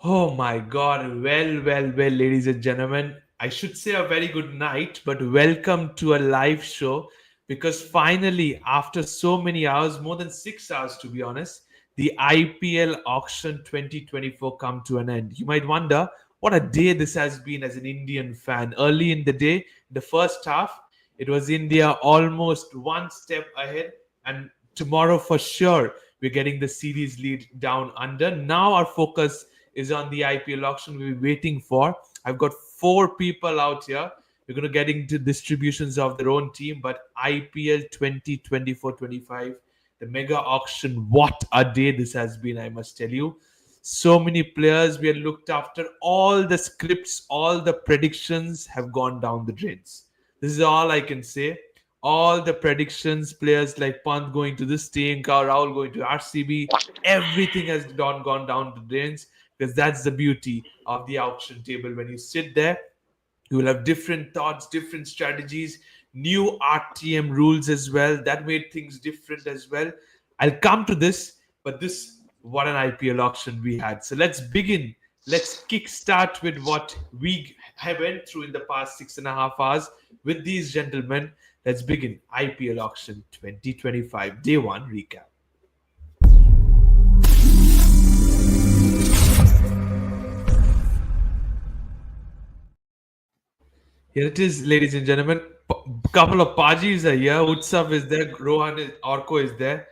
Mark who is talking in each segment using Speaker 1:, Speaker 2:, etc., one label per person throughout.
Speaker 1: Oh my God. Well, ladies and gentlemen. I should say a very good night, but welcome to a live show because finally, after so many hours, more than 6 hours to be honest, the IPL auction 2024 come to an end. You might wonder what a day this has been as an Indian fan. Early in the day, the first half, it was India almost one step ahead, and tomorrow for sure, we're getting the series lead down under. Now our focus is on the IPL auction we're waiting for. I've got four people out here. We're going to get into distributions of their own team, but IPL 2024-25, the mega auction, what a day this has been, I must tell you. So many players we are looked after. All the scripts, all the predictions have gone down the drains. This is all I can say. All the predictions, players like Pant going to this team, Rahul going to RCB, everything has gone down the drains because that's the beauty of the auction table. When you sit there, you will have different thoughts, different strategies, new RTM rules as well. That made things different as well. I'll come to this, but this, what an IPL auction we had. So let's begin. Let's kickstart with what we have went through in the past 6.5 hours with these gentlemen. Let's begin IPL auction 2025 day one recap. Here it is, ladies and gentlemen. Couple of Pajis are here. Utsav is there. Rohan is, Orko is there.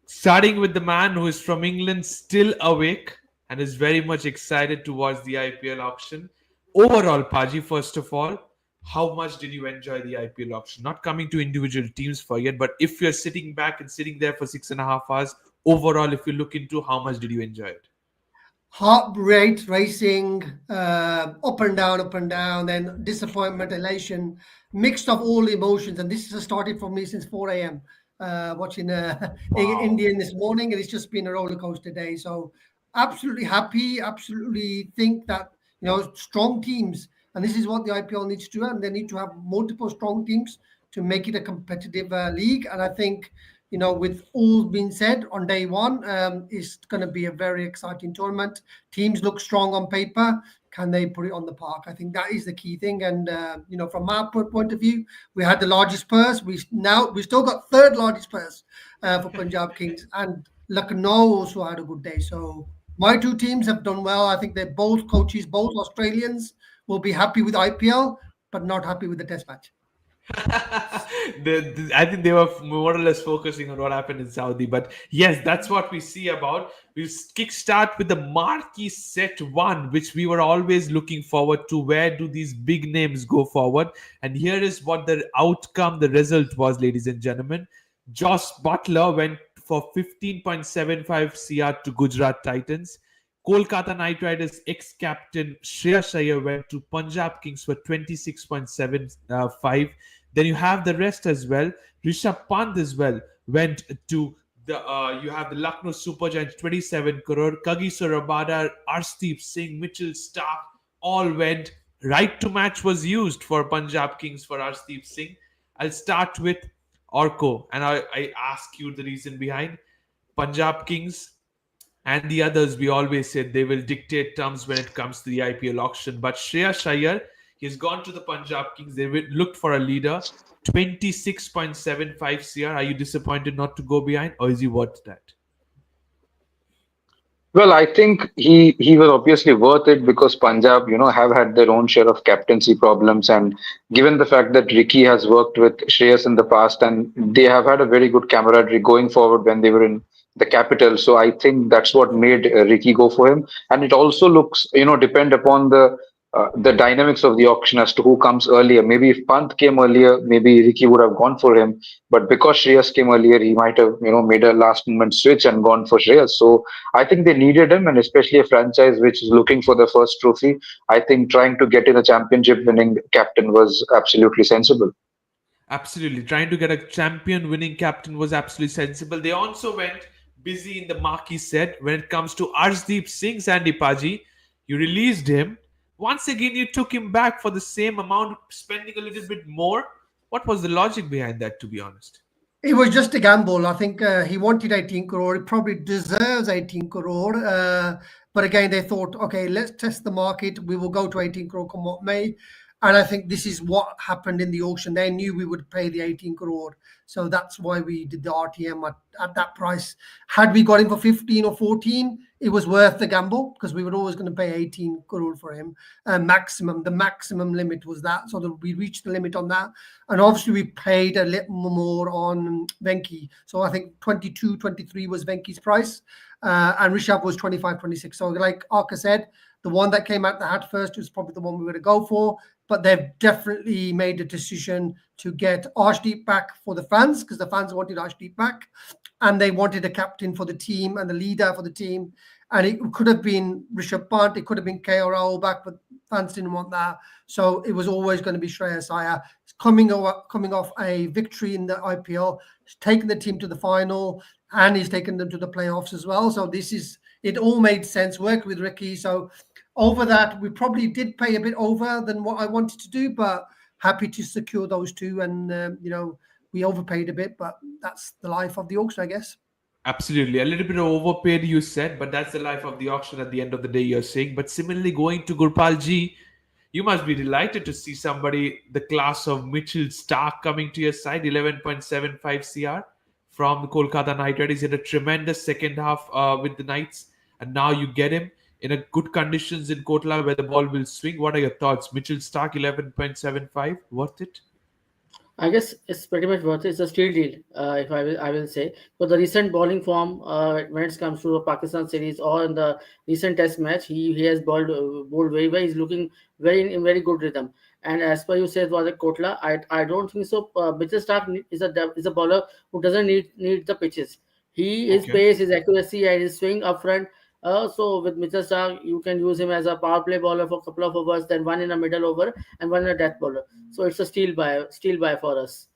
Speaker 1: Starting with the man who is from England, still awake and is very much excited towards the IPL auction. Overall, Paji, first of all, how much did you enjoy the IPL auction? Not coming to individual teams for yet, but if you're sitting back and sitting there for 6.5 hours, overall, if you look into how much did you enjoy it?
Speaker 2: Heart rate racing, up and down, then disappointment, elation, mixed of all emotions. And this has started for me since 4 a.m. Watching
Speaker 1: Wow.
Speaker 2: Indian this morning, and it's just been a roller coaster day. So absolutely happy, absolutely think that strong teams, and this is what the IPL needs to do, and they need to have multiple strong teams to make it a competitive league. And I think with all being said on day one, it's going to be a very exciting tournament. Teams look strong on paper. Can they put it on the park? I think that is the key thing. And from our point of view, we had the largest purse. We still got third largest purse for Punjab Kings, and Lucknow also had a good day. So my two teams have done well. I think they're both coaches, both Australians, will be happy with IPL, but not happy with the Test match.
Speaker 1: I think they were more or less focusing on what happened in Saudi. But yes, that's what we see about. We'll kickstart with the Marquee set one, which we were always looking forward to. Where do these big names go forward? And here is what the outcome, the result was, ladies and gentlemen. Josh Butler went for 15.75 CR to Gujarat Titans. Kolkata Knight Riders ex-captain Shreyas Iyer went to Punjab Kings for 26.75. Then you have the rest as well. Rishabh Pant as well went to the you have the Lucknow Super Giants 27 crore. Kagiso Rabada, Arshdeep Singh, Mitchell Stark all went. Right to match was used for Punjab Kings for Arshdeep Singh. I'll start with Orko, and I ask you the reason behind. Punjab Kings and the others, we always said they will dictate terms when it comes to the IPL auction. But Shreyas Iyer, he's gone to the Punjab Kings. They looked for a leader. 26.75 CR. Are you disappointed not to go behind, or is he worth that?
Speaker 3: Well, I think he was obviously worth it because Punjab, have had their own share of captaincy problems, and given the fact that Ricky has worked with Shreyas in the past, and they have had a very good camaraderie going forward when they were in the capital. So I think that's what made Ricky go for him, and it also looks, depend upon the dynamics of the auction as to who comes earlier. Maybe if Pant came earlier, maybe Ricky would have gone for him. But because Shreyas came earlier, he might have, made a last moment switch and gone for Shreyas. So I think they needed him, and especially a franchise which is looking for the first trophy. I think trying to get in a championship winning captain was absolutely sensible.
Speaker 1: Absolutely. Trying to get a champion winning captain was absolutely sensible. They also went busy in the marquee set when it comes to Arshdeep Singh, Sandy Paji. You released him. Once again, you took him back for the same amount, spending a little bit more. What was the logic behind that, to be honest?
Speaker 2: It was just a gamble. I think he wanted 18 crore. He probably deserves 18 crore. But again, they thought, okay, let's test the market. We will go to 18 crore come what may. And I think this is what happened in the auction. They knew we would pay the 18 crore. So that's why we did the RTM at that price. Had we got him for 15 or 14, it was worth the gamble because we were always going to pay 18 crore for him. Maximum, the maximum limit was that. So that we reached the limit on that. And obviously we paid a little more on Venki. So I think 22, 23 was Venki's price. And Rishabh was 25, 26. So like Arka said, the one that came out the hat first was probably the one we were going to go for. But they've definitely made a decision to get Arshdeep back for the fans because the fans wanted Arshdeep back. And they wanted a captain for the team and the leader for the team. And it could have been Rishabh Pant, it could have been KO Rahul back, but fans didn't want that. So it was always going to be Shreyas Iyer coming off a victory in the IPL, taking the team to the final, and he's taken them to the playoffs as well. So it all made sense, work with Ricky. So over that, we probably did pay a bit over than what I wanted to do, but happy to secure those two. And, we overpaid a bit, but that's the life of the auction, I guess.
Speaker 1: Absolutely. A little bit overpaid, you said, but that's the life of the auction at the end of the day, you're saying. But similarly, going to Gurpal Ji, you must be delighted to see somebody the class of Mitchell Stark coming to your side, 11.75 CR from the Kolkata Knight Riders. He had a tremendous second half with the Knights, and now you get him in a good conditions in Kotla where the ball will swing. What are your thoughts? Mitchell Stark, 11.75, worth it?
Speaker 4: I guess it's pretty much worth it. It's a steal deal, if I will say. For the recent bowling form, when it comes to the Pakistan series or in the recent Test match, he has bowled very well. He's looking in very good rhythm. And as per you said, was a Kotla. I don't think so. Mitchell Stark is a bowler who doesn't need the pitches. His
Speaker 1: Okay.
Speaker 4: pace, his accuracy, and his swing up front. So with Mitchell Stark, you can use him as a power play bowler for a couple of overs, then one in a middle over and one in a death bowler. So it's a steal buy for us.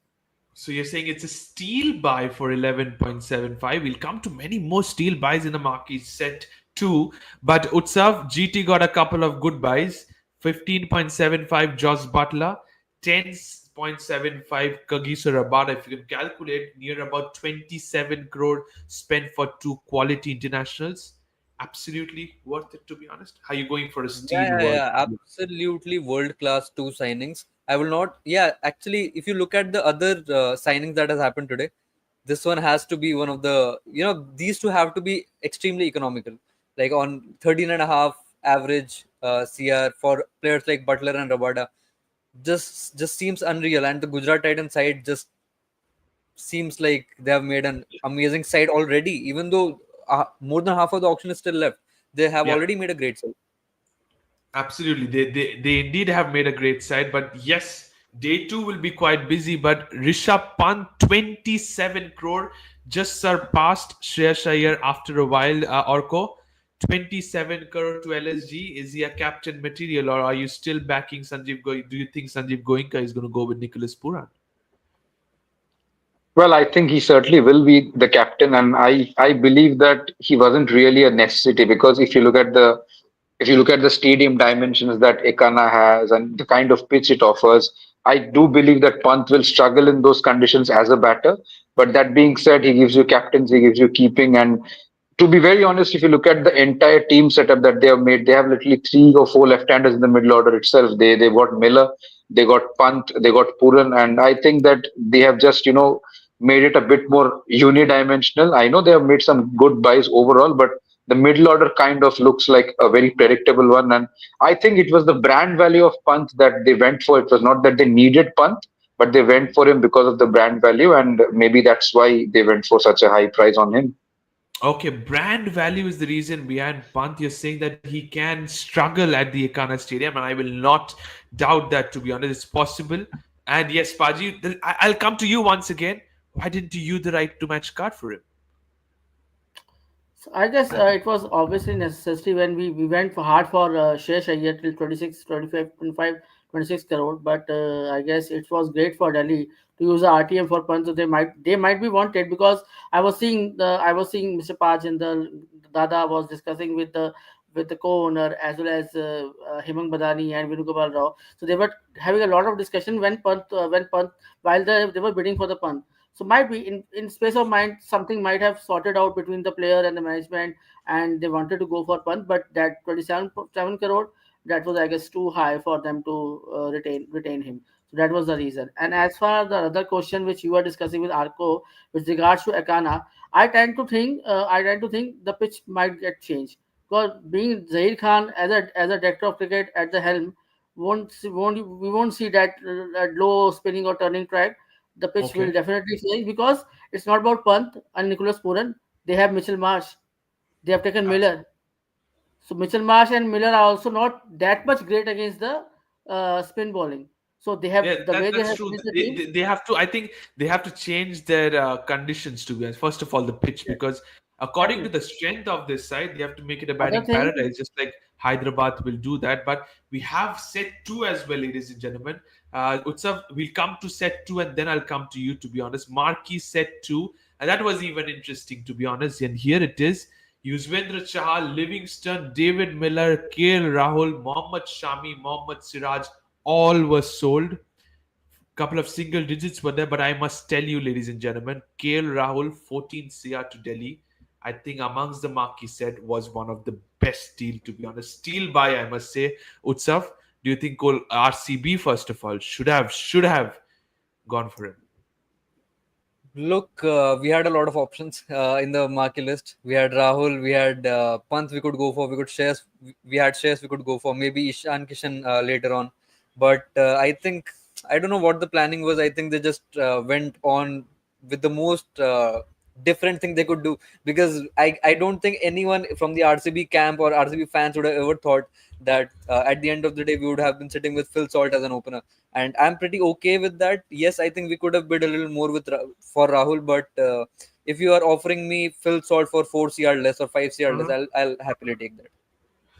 Speaker 1: So you're saying it's a steal buy for 11.75. We'll come to many more steal buys in the marquee set too. But Utsav, GT got a couple of good buys. 15.75 Josh Butler, 10.75 Kagiso Rabada. If you can calculate, near about 27 crore spent for two quality internationals. Absolutely worth it, to be honest. How are you going for a
Speaker 5: Yeah,
Speaker 1: steal
Speaker 5: yeah,
Speaker 1: world?
Speaker 5: yeah, absolutely world class two signings. I will not. Yeah, actually, if you look at the other signings that has happened today, this one has to be one of the. These two have to be extremely economical, like on 13 and a half average CR for players like Butler and Rabada. Just seems unreal, and the Gujarat Titans side just seems like they have made an amazing side already. Even though more than half of the auction is still left, they have
Speaker 1: Yeah.
Speaker 5: already made a great side.
Speaker 1: Absolutely. They indeed have made a great side. But yes, day two will be quite busy. But Rishabh Pant, 27 crore, just surpassed Shreyas Iyer after a while, Orko. 27 crore to LSG. Is he a captain material or are you still backing Sanjeev Goenka? Do you think Sanjeev Goenka is going to go with Nicholas Puran?
Speaker 3: Well, I think he certainly will be the captain, and I believe that he wasn't really a necessity because if you look at the stadium dimensions that Ekana has and the kind of pitch it offers, I do believe that Pant will struggle in those conditions as a batter. But that being said, he gives you captains, he gives you keeping, and to be very honest, if you look at the entire team setup that they have made, they have literally three or four left-handers in the middle order itself. They got Miller, they got Pant, they got Puran, and I think that they have just made it a bit more unidimensional. I know they have made some good buys overall, but the middle order kind of looks like a very predictable one. And I think it was the brand value of Pant that they went for. It was not that they needed Pant, but they went for him because of the brand value, and maybe that's why they went for such a high price on him.
Speaker 1: Okay, brand value is the reason behind Pant. You're saying that he can struggle at the Ekana Stadium, and I will not doubt that, to be honest. It's possible. And yes, Paji, I'll come to you once again. Why didn't you use the right to match card for him?
Speaker 4: So I guess it was obviously necessary when we went for hard for Shreyas Iyer till 26, 25, 25, 26 crore. But I guess it was great for Delhi to use the RTM for Pant. So they might be wanted because I was seeing Mr. Paj in the Dada was discussing with the co-owner as well as Hemang Badani and Venugopal Rao. So they were having a lot of discussion when Pant while they were bidding for the Pant. So might be in space of mind something might have sorted out between the player and the management, and they wanted to go for Pant, but that 27 crore, that was I guess too high for them to retain him. So that was the reason. And as far the other question which you were discussing with Arco with regards to Akana, I tend to think the pitch might get changed, because being Zahir Khan as a director of cricket at the helm, we won't see that low spinning or turning track. The pitch will
Speaker 1: Okay.
Speaker 4: definitely change, because it's not about Pant and Nicholas Puran. They have Mitchell Marsh. They have taken Miller. So Mitchell Marsh and Miller are also not that much great against the spin bowling. So they
Speaker 1: Yeah,
Speaker 4: have the way they
Speaker 1: that's
Speaker 4: have
Speaker 1: true.
Speaker 4: finished the
Speaker 1: They,
Speaker 4: team.
Speaker 1: they, they have to. I think they have to change their conditions to be honest. First of all, the pitch,
Speaker 4: Yes,
Speaker 1: because according to
Speaker 4: exactly.
Speaker 1: the strength of this side, they have to make it a
Speaker 4: Other
Speaker 1: batting
Speaker 4: thing,
Speaker 1: paradise, just like Hyderabad will do that. But we have set two as well, ladies and gentlemen. Utsav, we'll come to set two, and then I'll come to you. To be honest, Marquee set two, and that was even interesting to be honest. And here it is: Yuzvendra Chahal, Livingston, David Miller, KL Rahul, Mohammad Shami, Mohammad Siraj, all were sold. Couple of single digits were there, but I must tell you, ladies and gentlemen, KL Rahul 14 CR to Delhi. I think amongst the marquee set was one of the best deal, to be honest. Steal buy, I must say. Utsav, do you think RCB first of all should have gone for him?
Speaker 5: Look, we had a lot of options in the marquee list. We had Rahul, we had Pant we could go for, we had Shreyas we could go for, maybe Ishan Kishan later on. But I think, I don't know what the planning was. I think they just went on with the most different thing they could do, because I don't think anyone from the RCB camp or RCB fans would have ever thought that at the end of the day we would have been sitting with Phil Salt as an opener, and I'm pretty okay with that. Yes, I think we could have bid a little more for Rahul, but if you are offering me Phil Salt for 4 CR less or 5 CR less,
Speaker 1: Uh-huh.
Speaker 5: I'll happily take that.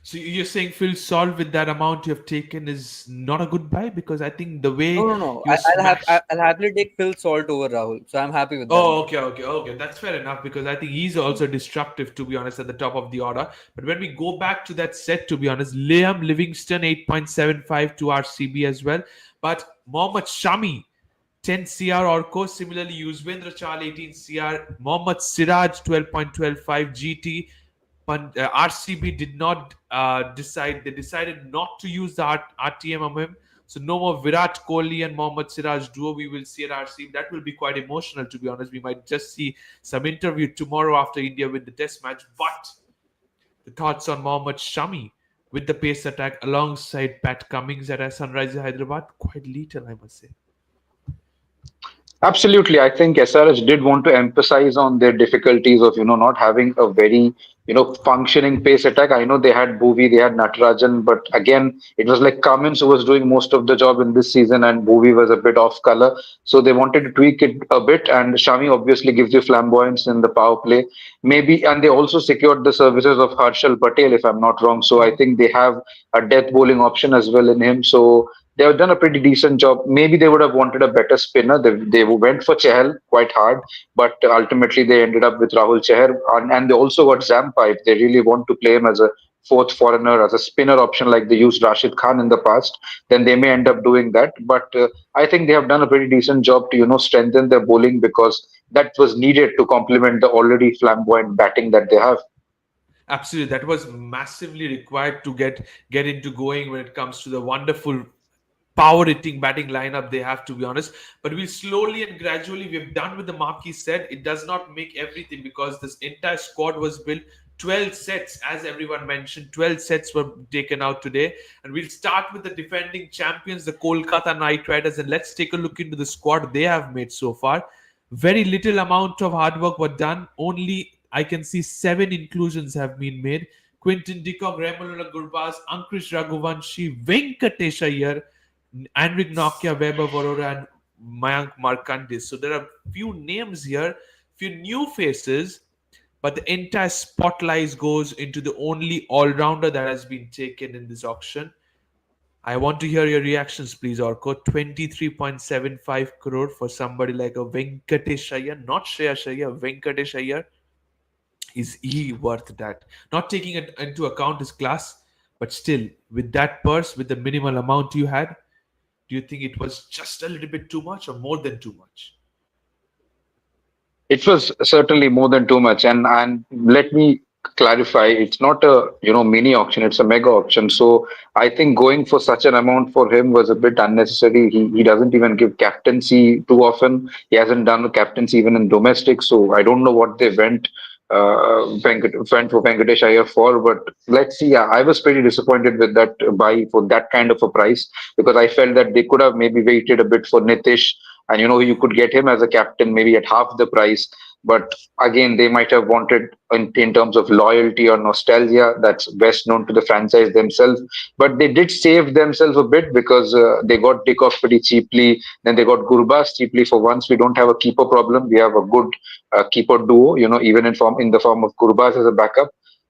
Speaker 1: So you're saying Phil Salt with that amount you have taken is not a good buy, because I think the
Speaker 5: No,
Speaker 1: way
Speaker 5: no, no.
Speaker 1: you smashed.
Speaker 5: I'll happily take Phil Salt over Rahul, so I'm happy with that
Speaker 1: Oh,
Speaker 5: amount.
Speaker 1: okay. That's fair enough, because I think he's also destructive, to be honest, at the top of the order. But when we go back to that set, to be honest, Liam Livingston 8.75 to RCB as well. But Mohammad Shami 10 CR Orco. Similarly, Yuzvendra Chal 18 CR. Mohammad Siraj 12.25 GT. RCB did not decide. They decided not to use the RTM on him. So no more Virat Kohli and Mohammad Siraj duo we will see at RCB. That will be quite emotional, to be honest. We might just see some interview tomorrow after India win the test match. But the thoughts on Mohammad Shami with the pace attack alongside Pat Cummins at Sunrisers Hyderabad, quite little, I must say.
Speaker 3: Absolutely. I think SRH did want to emphasize on their difficulties of, not having a very, functioning pace attack. I know they had Bhuvi, they had Natarajan, but again, it was like Cummins who was doing most of the job in this season and Bhuvi was a bit off color. So they wanted to tweak it a bit, and Shami obviously gives you flamboyance in the power play. Maybe, and they also secured the services of Harshal Patel, if I'm not wrong. So I think they have a death bowling option as well in him. So they have done a pretty decent job. Maybe they would have wanted a better spinner. They went for Chahal quite hard, but ultimately they ended up with Rahul Chahar. And they also got Zampa if they really want to play him as a fourth foreigner, as a spinner option like they used Rashid Khan in the past, then they may end up doing that. But I think they have done a pretty decent job to, strengthen their bowling, because that was needed to complement the already flamboyant batting that they have.
Speaker 1: Absolutely, that was massively required to get into going when it comes to the wonderful power hitting batting lineup they have, to be honest. But we slowly and gradually, we've done with the marquee set. It does not make everything, because this entire squad was built. 12 sets, as everyone mentioned, 12 sets were taken out today. And we'll start with the defending champions, the Kolkata Knight Riders, and let's take a look into the squad they have made so far. Very little amount of hard work were done. Only I can see 7 inclusions have been made. Quinton de Kock, Remulala Gurbaz, Ankush Raghuvanshi, Venkatesh Iyer, Anrik Nokia, Weber Varora, and Mayank Markandis. So there are few names here, few new faces, but the entire spotlight goes into the only all-rounder that has been taken in this auction. I want to hear your reactions, please, Orko. 23.75 crore for somebody like a Venkatesh Iyer, not Shreyas Iyer, Venkatesh Iyer. Is he worth that? Not taking it into account his class, but still, with that purse, with the minimal amount you had, do you think it was just a little bit too much or more than too much?
Speaker 3: It was certainly more than too much, and let me clarify, it's not a mini auction, it's a mega auction. So I think going for such an amount for him was a bit unnecessary. He doesn't even give captaincy too often. He hasn't done a captaincy even in domestic. So I don't know what they went for Venkatesh Iyer for, but let's see. I was pretty disappointed with that buy for that kind of a price, because I felt that they could have maybe waited a bit for Nitish, and you could get him as a captain maybe at half the price. But again, they might have wanted, in terms of loyalty or nostalgia, that's best known to the franchise themselves. But they did save themselves a bit, because they got Dickoff pretty cheaply. Then they got Gurbaz cheaply. For once, we don't have a keeper problem. We have a good keeper duo, even in the form of Gurbaz as a backup.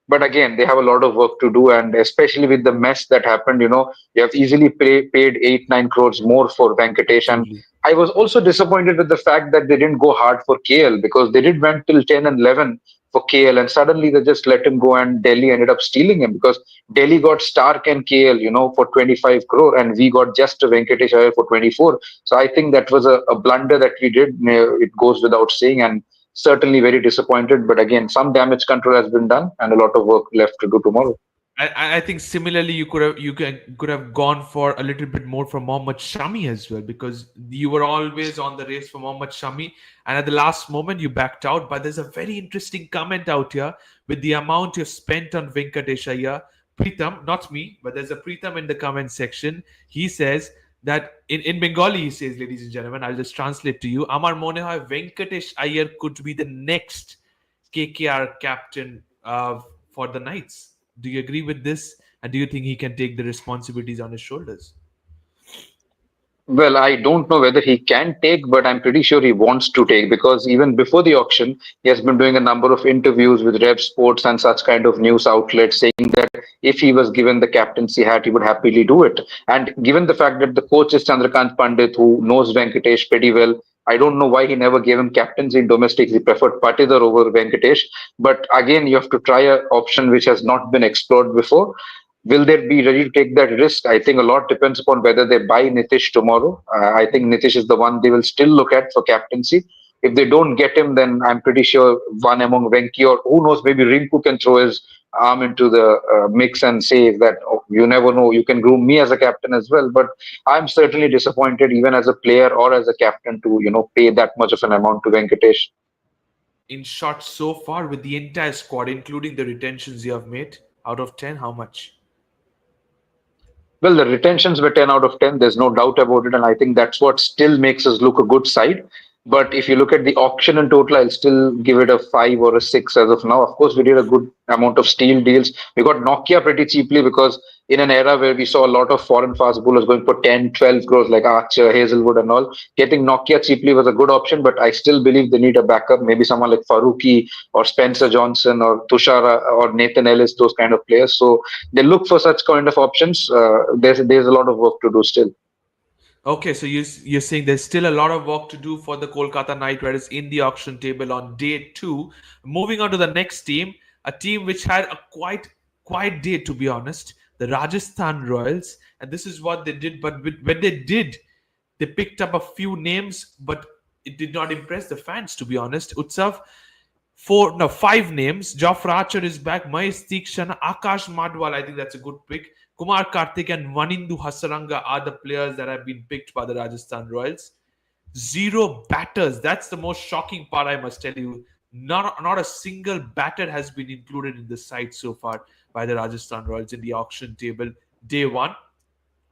Speaker 3: But again, they have a lot of work to do, and especially with the mess that happened, you have easily paid 8-9 crores more for Venkatesh. And
Speaker 1: Absolutely.
Speaker 3: I was also disappointed with the fact that they didn't go hard for KL, because they did went till 10 and 11 for KL, and suddenly they just let him go, and Delhi ended up stealing him, because Delhi got Stark and KL, for 25 crore, and we got just a Venkatesh Iyer for 24. So I think that was a blunder that we did. It goes without saying, and certainly very disappointed. But again, some damage control has been done, and a lot of work left to do tomorrow.
Speaker 1: I think similarly could have gone for a little bit more from Mohammad Shami as well, because you were always on the race for Mohammad Shami, and at the last moment you backed out. But there's a very interesting comment out here with the amount you've spent on Venkatesh Iyer. Pritam, not me, but there's a Pritam in the comment section. He says that in Bengali, he says, ladies and gentlemen, I'll just translate to you. Amar mone hoy Venkatesh Iyer could be the next KKR captain for the Knights. Do you agree with this? And do you think he can take the responsibilities on his shoulders?
Speaker 3: Well, I don't know whether he can take, but I'm pretty sure he wants to take, because even before the auction, he has been doing a number of interviews with Rev Sports and such kind of news outlets, saying that if he was given the captaincy hat, he would happily do it. And given the fact that the coach is Chandrakant Pandit, who knows Venkatesh pretty well, I don't know why he never gave him captaincy in domestic. He preferred Patidar over Venkatesh. But again, you have to try an option which has not been explored before. Will they be ready to take that risk? I think a lot depends upon whether they buy Nitish tomorrow. I think Nitish is the one they will still look at for captaincy. If they don't get him, then I'm pretty sure one among Venki, or who knows, maybe Rinku can throw his arm into the mix and say that, oh, you never know, you can groom me as a captain as well. But I'm certainly disappointed, even as a player or as a captain, to pay that much of an amount to Venkatesh.
Speaker 1: In short, so far with the entire squad, including the retentions you have made, out of 10, how much?
Speaker 3: Well, the retentions were 10 out of 10. There's no doubt about it. And I think that's what still makes us look a good side. But if you look at the auction in total, I'll still give it a 5 or a 6 as of now. Of course, we did a good amount of steal deals. We got Nokia pretty cheaply, because in an era where we saw a lot of foreign fast bowlers going for 10, 12 crores like Archer, Hazelwood and all, getting Nokia cheaply was a good option. But I still believe they need a backup, maybe someone like Faruqi or Spencer Johnson or Tushara or Nathan Ellis, those kind of players. So they look for such kind of options. There's a lot of work to do still.
Speaker 1: Okay, so you're saying there's still a lot of work to do for the Kolkata Knight Riders in the auction table on day two. Moving on to the next team, a team which had a quite quiet day, to be honest, the Rajasthan Royals, and this is what they did. But when they did, they picked up a few names, but it did not impress the fans, to be honest. Utsav, five names. Jofra Archer is back. Mahesh Tikshana, Akash Madwal. I think that's a good pick. Kumar Karthik and Vanindu Hasaranga are the players that have been picked by the Rajasthan Royals. Zero batters. That's the most shocking part, I must tell you. Not a single batter has been included in the side so far by the Rajasthan Royals in the auction table. Day one.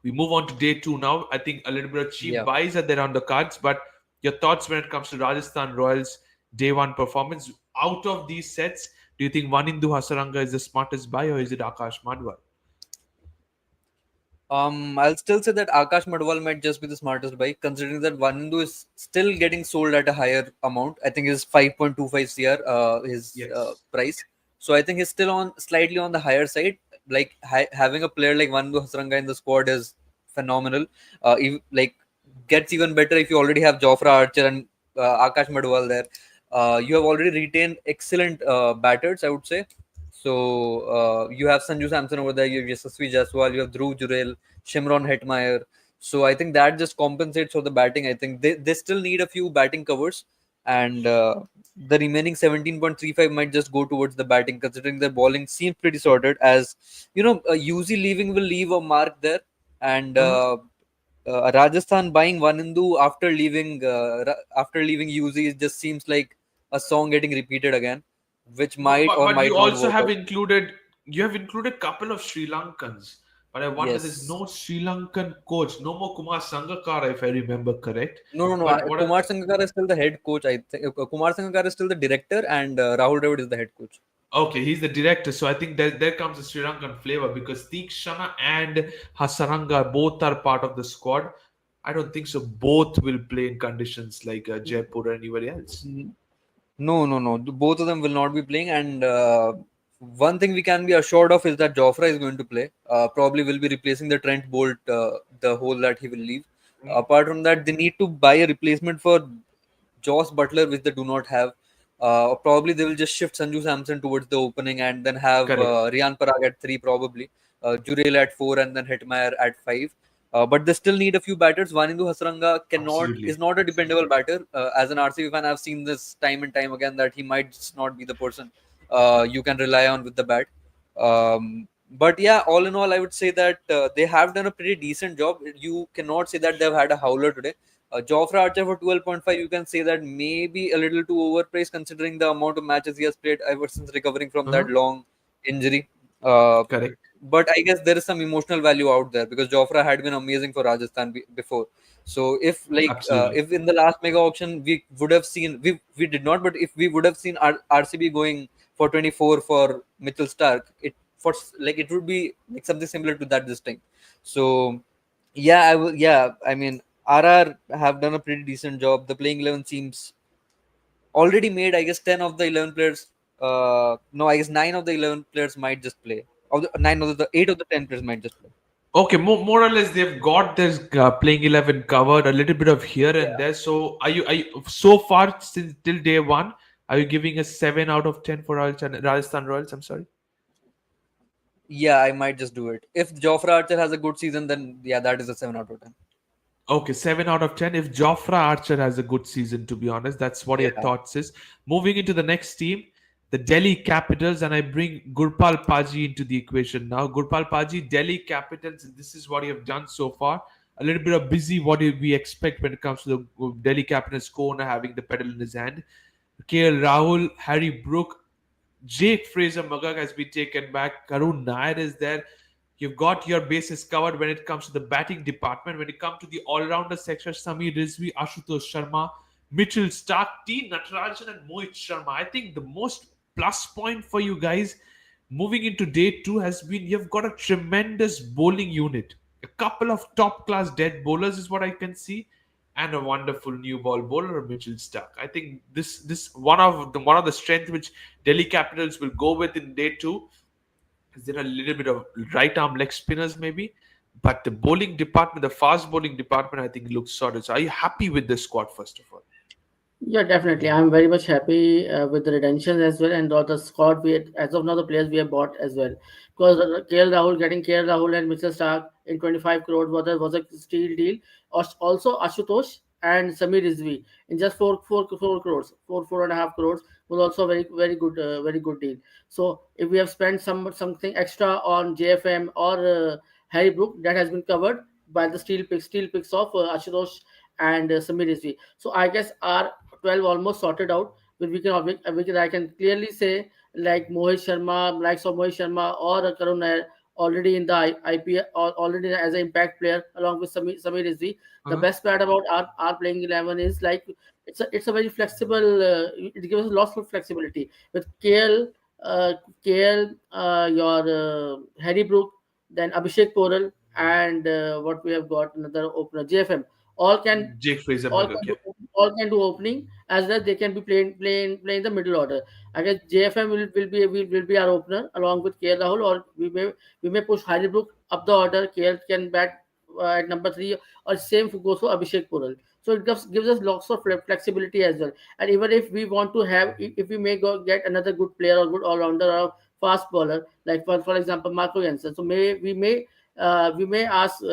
Speaker 1: We move on to day two now. I think a little bit of cheap
Speaker 5: Yeah.
Speaker 1: buys are there on the cards, but your thoughts when it comes to Rajasthan Royals day one performance. Out of these sets, do you think Vanindu Hasaranga is the smartest buy, or is it Akash Madwal?
Speaker 5: I'll still say that Akash Madwal might just be the smartest buy, considering that Vanindu is still getting sold at a higher amount. I think is 5.25 CR, his
Speaker 1: Yes.
Speaker 5: price. So I think he's still on slightly on the higher side. Like having a player like Vanindu Hasaranga in the squad is phenomenal. Like gets even better if you already have Jofra Archer and Akash Madwal there. You have already retained excellent batters, I would say. So you have Sanju Samson over there, you have Yashasvi Jaiswal, you have Dhruv Jurel, Shimron Hetmeyer. So I think that just compensates for the batting. I think they still need a few batting covers. and the remaining 17.35 might just go towards the batting, considering their bowling seems pretty sorted. As you know, UZ leaving will leave a mark there, and
Speaker 1: Uh-huh.
Speaker 5: Rajasthan buying Vanindu after leaving UZ, it just seems like a song getting repeated again, which
Speaker 1: But,
Speaker 5: might
Speaker 1: but
Speaker 5: or
Speaker 1: but
Speaker 5: might
Speaker 1: you
Speaker 5: not
Speaker 1: also
Speaker 5: work
Speaker 1: have
Speaker 5: out.
Speaker 1: included a couple of Sri Lankans. But I wonder there's
Speaker 5: Yes.
Speaker 1: no Sri Lankan coach, no more Kumar Sangakkara, if I remember correct.
Speaker 5: No, no, no.
Speaker 1: But what?
Speaker 5: Kumar Sangakkara is still the head coach. I think Kumar Sangakkara is still the director, and Rahul Dravid is the head coach.
Speaker 1: Okay, he's the director, so I think there comes a Sri Lankan flavor because Tikshana and Hasaranga both are part of the squad. I don't think so. Both will play in conditions like Jaipur or anybody else.
Speaker 5: No, no, no. Both of them will not be playing. And one thing we can be assured of is that Jofra is going to play. Probably will be replacing the Trent Bolt, the hole that he will leave.
Speaker 1: Mm.
Speaker 5: Apart from that, they need to buy a replacement for Joss Butler, which they do not have. Probably they will just shift Sanju Samson towards the opening and then have
Speaker 1: Correct.
Speaker 5: Rian Parag at three, probably. Jurel at four, and then Hetmeyer at five. But they still need a few batters. Vanindu Hasaranga is
Speaker 1: Absolutely.
Speaker 5: not a dependable batter. As an RCB fan, I've seen this time and time again that he might just not be the person you can rely on with the bat. But yeah, all in all, I would say that they have done a pretty decent job. You cannot say that they've had a howler today. Jofra Archer for 12.5, you can say that maybe a little too overpriced considering the amount of matches he has played ever since recovering from that
Speaker 1: Uh-huh.
Speaker 5: long injury. Uh,
Speaker 1: Correct.
Speaker 5: but I guess there is some emotional value out there because Jofra had been amazing for Rajasthan before. So
Speaker 1: Absolutely.
Speaker 5: if in the last mega auction we would have seen, we did not, but if we would have seen RCB going for 24 for Mitchell Stark, it would be like something similar to that this time. So yeah, I mean, RR have done a pretty decent job. The playing 11 seems already made. I guess 10 of the 11 players. No, I guess 9 of the 11 players might just play. Of the 8 of the 10 players might just play.
Speaker 1: Okay, more or less they've got this playing 11 covered, a little bit of here and
Speaker 5: Yeah.
Speaker 1: there. So are you so far since till day one? Are you giving a 7 out of 10 for Rajasthan Royals? I'm sorry.
Speaker 5: Yeah, I might just do it. If Jofra Archer has a good season, then yeah, that is a 7 out of 10.
Speaker 1: Okay, 7 out of 10. If Jofra Archer has a good season, to be honest, that's what your
Speaker 5: Yeah.
Speaker 1: thoughts is. Moving into the next team, the Delhi Capitals, and I bring Gurpal Paji into the equation now. Gurpal Paji, Delhi Capitals, this is what you have done so far. A little bit of busy. What do we expect when it comes to the Delhi Capitals co-owner having the pedal in his hand? KL Rahul, Harry Brook, Jake Fraser Magag has been taken back. Karun Nair is there. You've got your bases covered when it comes to the batting department. When it comes to the all-rounder section, Samir Rizvi, Ashutosh Sharma, Mitchell Stark, T. Natarajan, and Mohit Sharma. I think the most plus point for you guys moving into day two has been you've got a tremendous bowling unit. A couple of top-class dead bowlers is what I can see, and a wonderful new ball bowler, Mitchell Stark. I think this one of the strength which Delhi Capitals will go with in day two. Is there a little bit of right arm leg spinners maybe? But the bowling department, the fast bowling department, I think looks sorted. So are you happy with the squad first of all?
Speaker 4: Yeah, definitely. I'm very much happy with the retentions as well, and all the squad as of now, the players we have bought as well. Because KL Rahul and Mr. Stark in 25 crores was a steal deal. Also, Ashutosh and Samir Rizvi in just 4 crores, 4.5 crores was also a very good deal. So if we have spent something extra on JFM or Harry Brook, that has been covered by the steel picks of Ashutosh and Samir Rizvi. So I guess our 12 almost sorted out. But I can clearly say like Mohit Sharma, likes of Mohit Sharma or Karun Nair already in the IPL or already as an impact player along with Samir Rizvi. The
Speaker 1: Uh-huh.
Speaker 4: best part about our playing 11 is like it's a very flexible. It gives us lots of flexibility with KL, your Harry Brook, then Abhishek Poral, and what we have got another opener JFM. All can
Speaker 1: Jake Fraser
Speaker 4: all
Speaker 1: Magak,
Speaker 4: can
Speaker 1: yeah.
Speaker 4: do, all can do opening as well. They can be playing the middle order. I guess JFM will be our opener along with KL Rahul, or we may push Haribrook up the order. KL can bat at number three, or same goes for Abhishek Pural. So it gives us lots of flexibility as well. And even if we want to have, if we may go get another good player or good all rounder or fast bowler, like for example Marco Jansen, so we may ask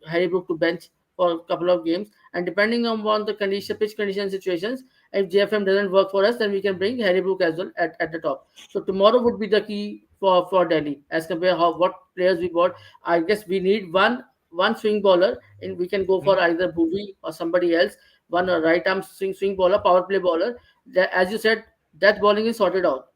Speaker 4: Harry Brook to bench for a couple of games, and depending on the pitch condition situations, If JFM doesn't work for us, then we can bring Harry Brook as well at the top. So tomorrow would be the key for Delhi as compared how what players we got. I guess we need one swing bowler, and we can go for
Speaker 1: Mhm.
Speaker 4: either Bhuvi or somebody else. One right arm swing bowler, power play bowler. That, as you said, that bowling is sorted out,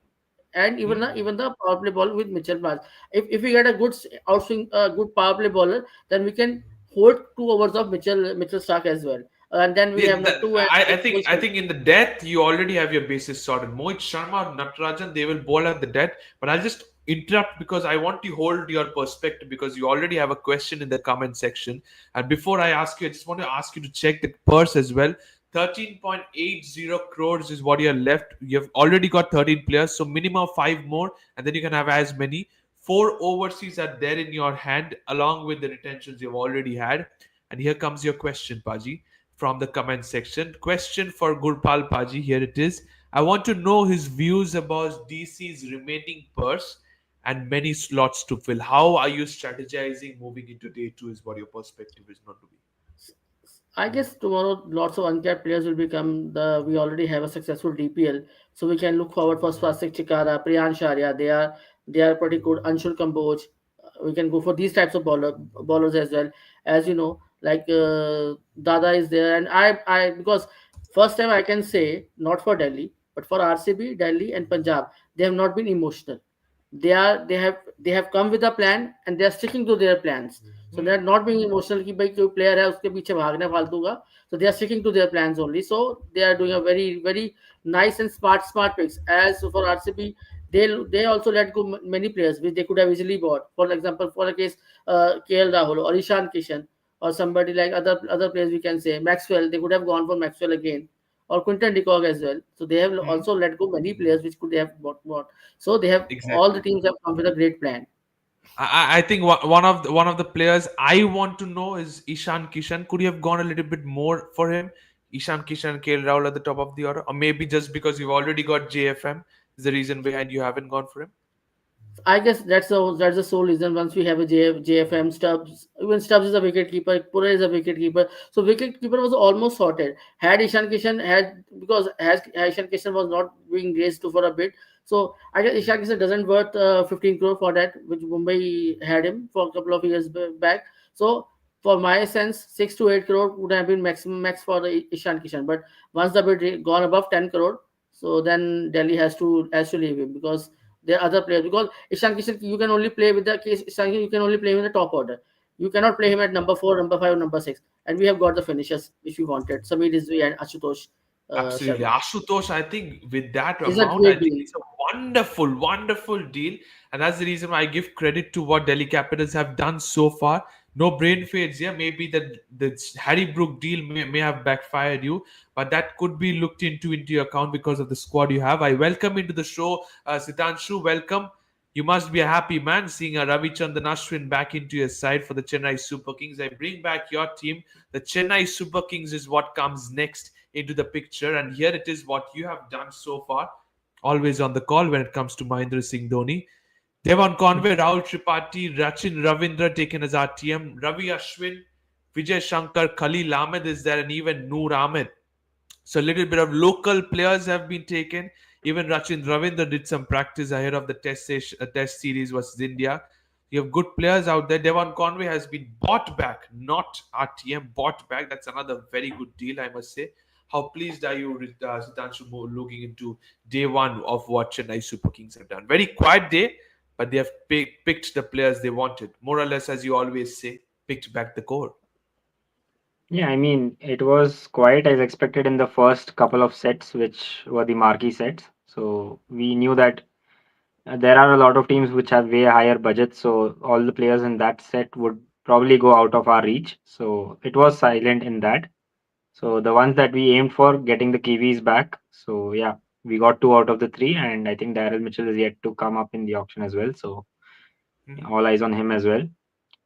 Speaker 4: and
Speaker 1: Mhm.
Speaker 4: even the power play ball with Mitchell Marsh. If we get a good outswing, good power play bowler, then we can hold 2 overs of Mitchell Stark as well, and then we
Speaker 1: Yeah,
Speaker 4: have not two and
Speaker 1: I
Speaker 4: six
Speaker 1: think
Speaker 4: full strength.
Speaker 1: in the death you already have your bases sorted. Mohit Sharma, Natarajan, they will bowl at the death. But I'll just interrupt because I want to hold your perspective because you already have a question in the comment section. And before I ask you, I just want to ask you to check the purse as well. 13.80 crores is what you're left. You've already got 13 players, so minimum 5 more, and then you can have as many. 4 overseas are there in your hand, along with the retentions you've already had. And here comes your question, Paji, from the comment section. Question for Gurpal Paji. Here it is. I want to know his views about DC's remaining purse and many slots to fill. How are you strategizing moving into day two? Is what your perspective is not to be.
Speaker 4: I guess tomorrow lots of uncapped players will become the. We already have a successful DPL, so we can look forward for Swastik Chikara, Priyan Sharia. They are pretty good. Anshul Kamboj. We can go for these types of bowlers as well. As you know, like Dada is there, and I because first time I can say not for Delhi, but for RCB, Delhi, and Punjab, they have not been emotional. They have come with a plan, and they are sticking to their plans. So they are not being emotional कि भाई कोई player है उसके पीछे भागना है फालतू का. So they are sticking to their plans only. So they are doing a very nice and smart picks. As for RCB, they also let go many players which they could have easily bought. For example, for a case, KL Rahul or Ishan Kishan or somebody like other players, we can say Maxwell. They could have gone for Maxwell again, or Quinton de Kock as well. So they have
Speaker 1: Mhm.
Speaker 4: also let go many players which could have bought. So they have all the
Speaker 1: Exactly.
Speaker 4: teams have come with a great plan.
Speaker 1: I think one of the players I want to know is Ishan Kishan. Could you have gone a little bit more for him? Ishan Kishan, KL Rahul at the top of the order, or maybe just because you've already got JFM is the reason behind you haven't gone for him.
Speaker 4: I guess that's the sole reason. Once we have a JFM, Stubbs, even Stubbs is a wicket keeper, Pura is a wicket keeper. So wicket keeper was almost sorted. Had Ishan Kishan had because has Ishan Kishan was not being raised to for a bit. So I guess Ishan Kishan doesn't worth 15 crore for that, which Mumbai had him for a couple of years back. So for my sense, 6 to 8 crore would have been maximum max for the Ishan Kishan. But once the bid gone above 10 crore, so then Delhi has to leave him because there are other players. Because Ishan Kishan, you can only play with the case Ishan Kishan, you can only play him in the top order. You cannot play him at number 4, number 5, number 6. And we have got the finishers if you wanted. Samir Rizvi and Ashutosh
Speaker 1: Absolutely.
Speaker 4: Sharma.
Speaker 1: Ashutosh, I think with that
Speaker 4: It's a
Speaker 1: amount, I
Speaker 4: great
Speaker 1: think
Speaker 4: deal.
Speaker 1: it's a wonderful, wonderful deal. And that's the reason why I give credit to what Delhi Capitals have done so far. No brain fades here. Maybe the Harry Brook deal may have backfired you, but that could be looked into your account because of the squad you have. I welcome into the show, Sitanshu. Welcome. You must be a happy man seeing a Ravichandran Ashwin back into your side for the Chennai Super Kings. I bring back your team. The Chennai Super Kings is what comes next into the picture. And here it is what you have done so far. Always on the call when it comes to Mahendra Singh Dhoni. Devon Conway, Rahul Tripathi, Rachin Ravindra taken as RTM, Ravi Ashwin, Vijay Shankar, Khalil Ahmed is there, and even Noor Ahmed. So a little bit of local players have been taken. Even Rachin Ravindra did some practice ahead of the test series versus India. You have good players out there. Devon Conway has been bought back, not RTM, bought back. That's another very good deal, I must say. How pleased are you, Sitanshu, looking into day one of what Chennai Super Kings have done? Very quiet day, but they have picked the players they wanted. More or less, as you always say, picked back the core.
Speaker 6: Yeah, I mean, it was quite as expected in the first couple of sets, which were the marquee sets. So we knew that there are a lot of teams which have way higher budgets, so all the players in that set would probably go out of our reach. So it was silent in that. So the ones that we aimed for, getting the Kiwis back. So yeah, we got two out of the three, and I think Daryl Mitchell is yet to come up in the auction as well. So
Speaker 1: Mhm.
Speaker 6: all eyes on him as well.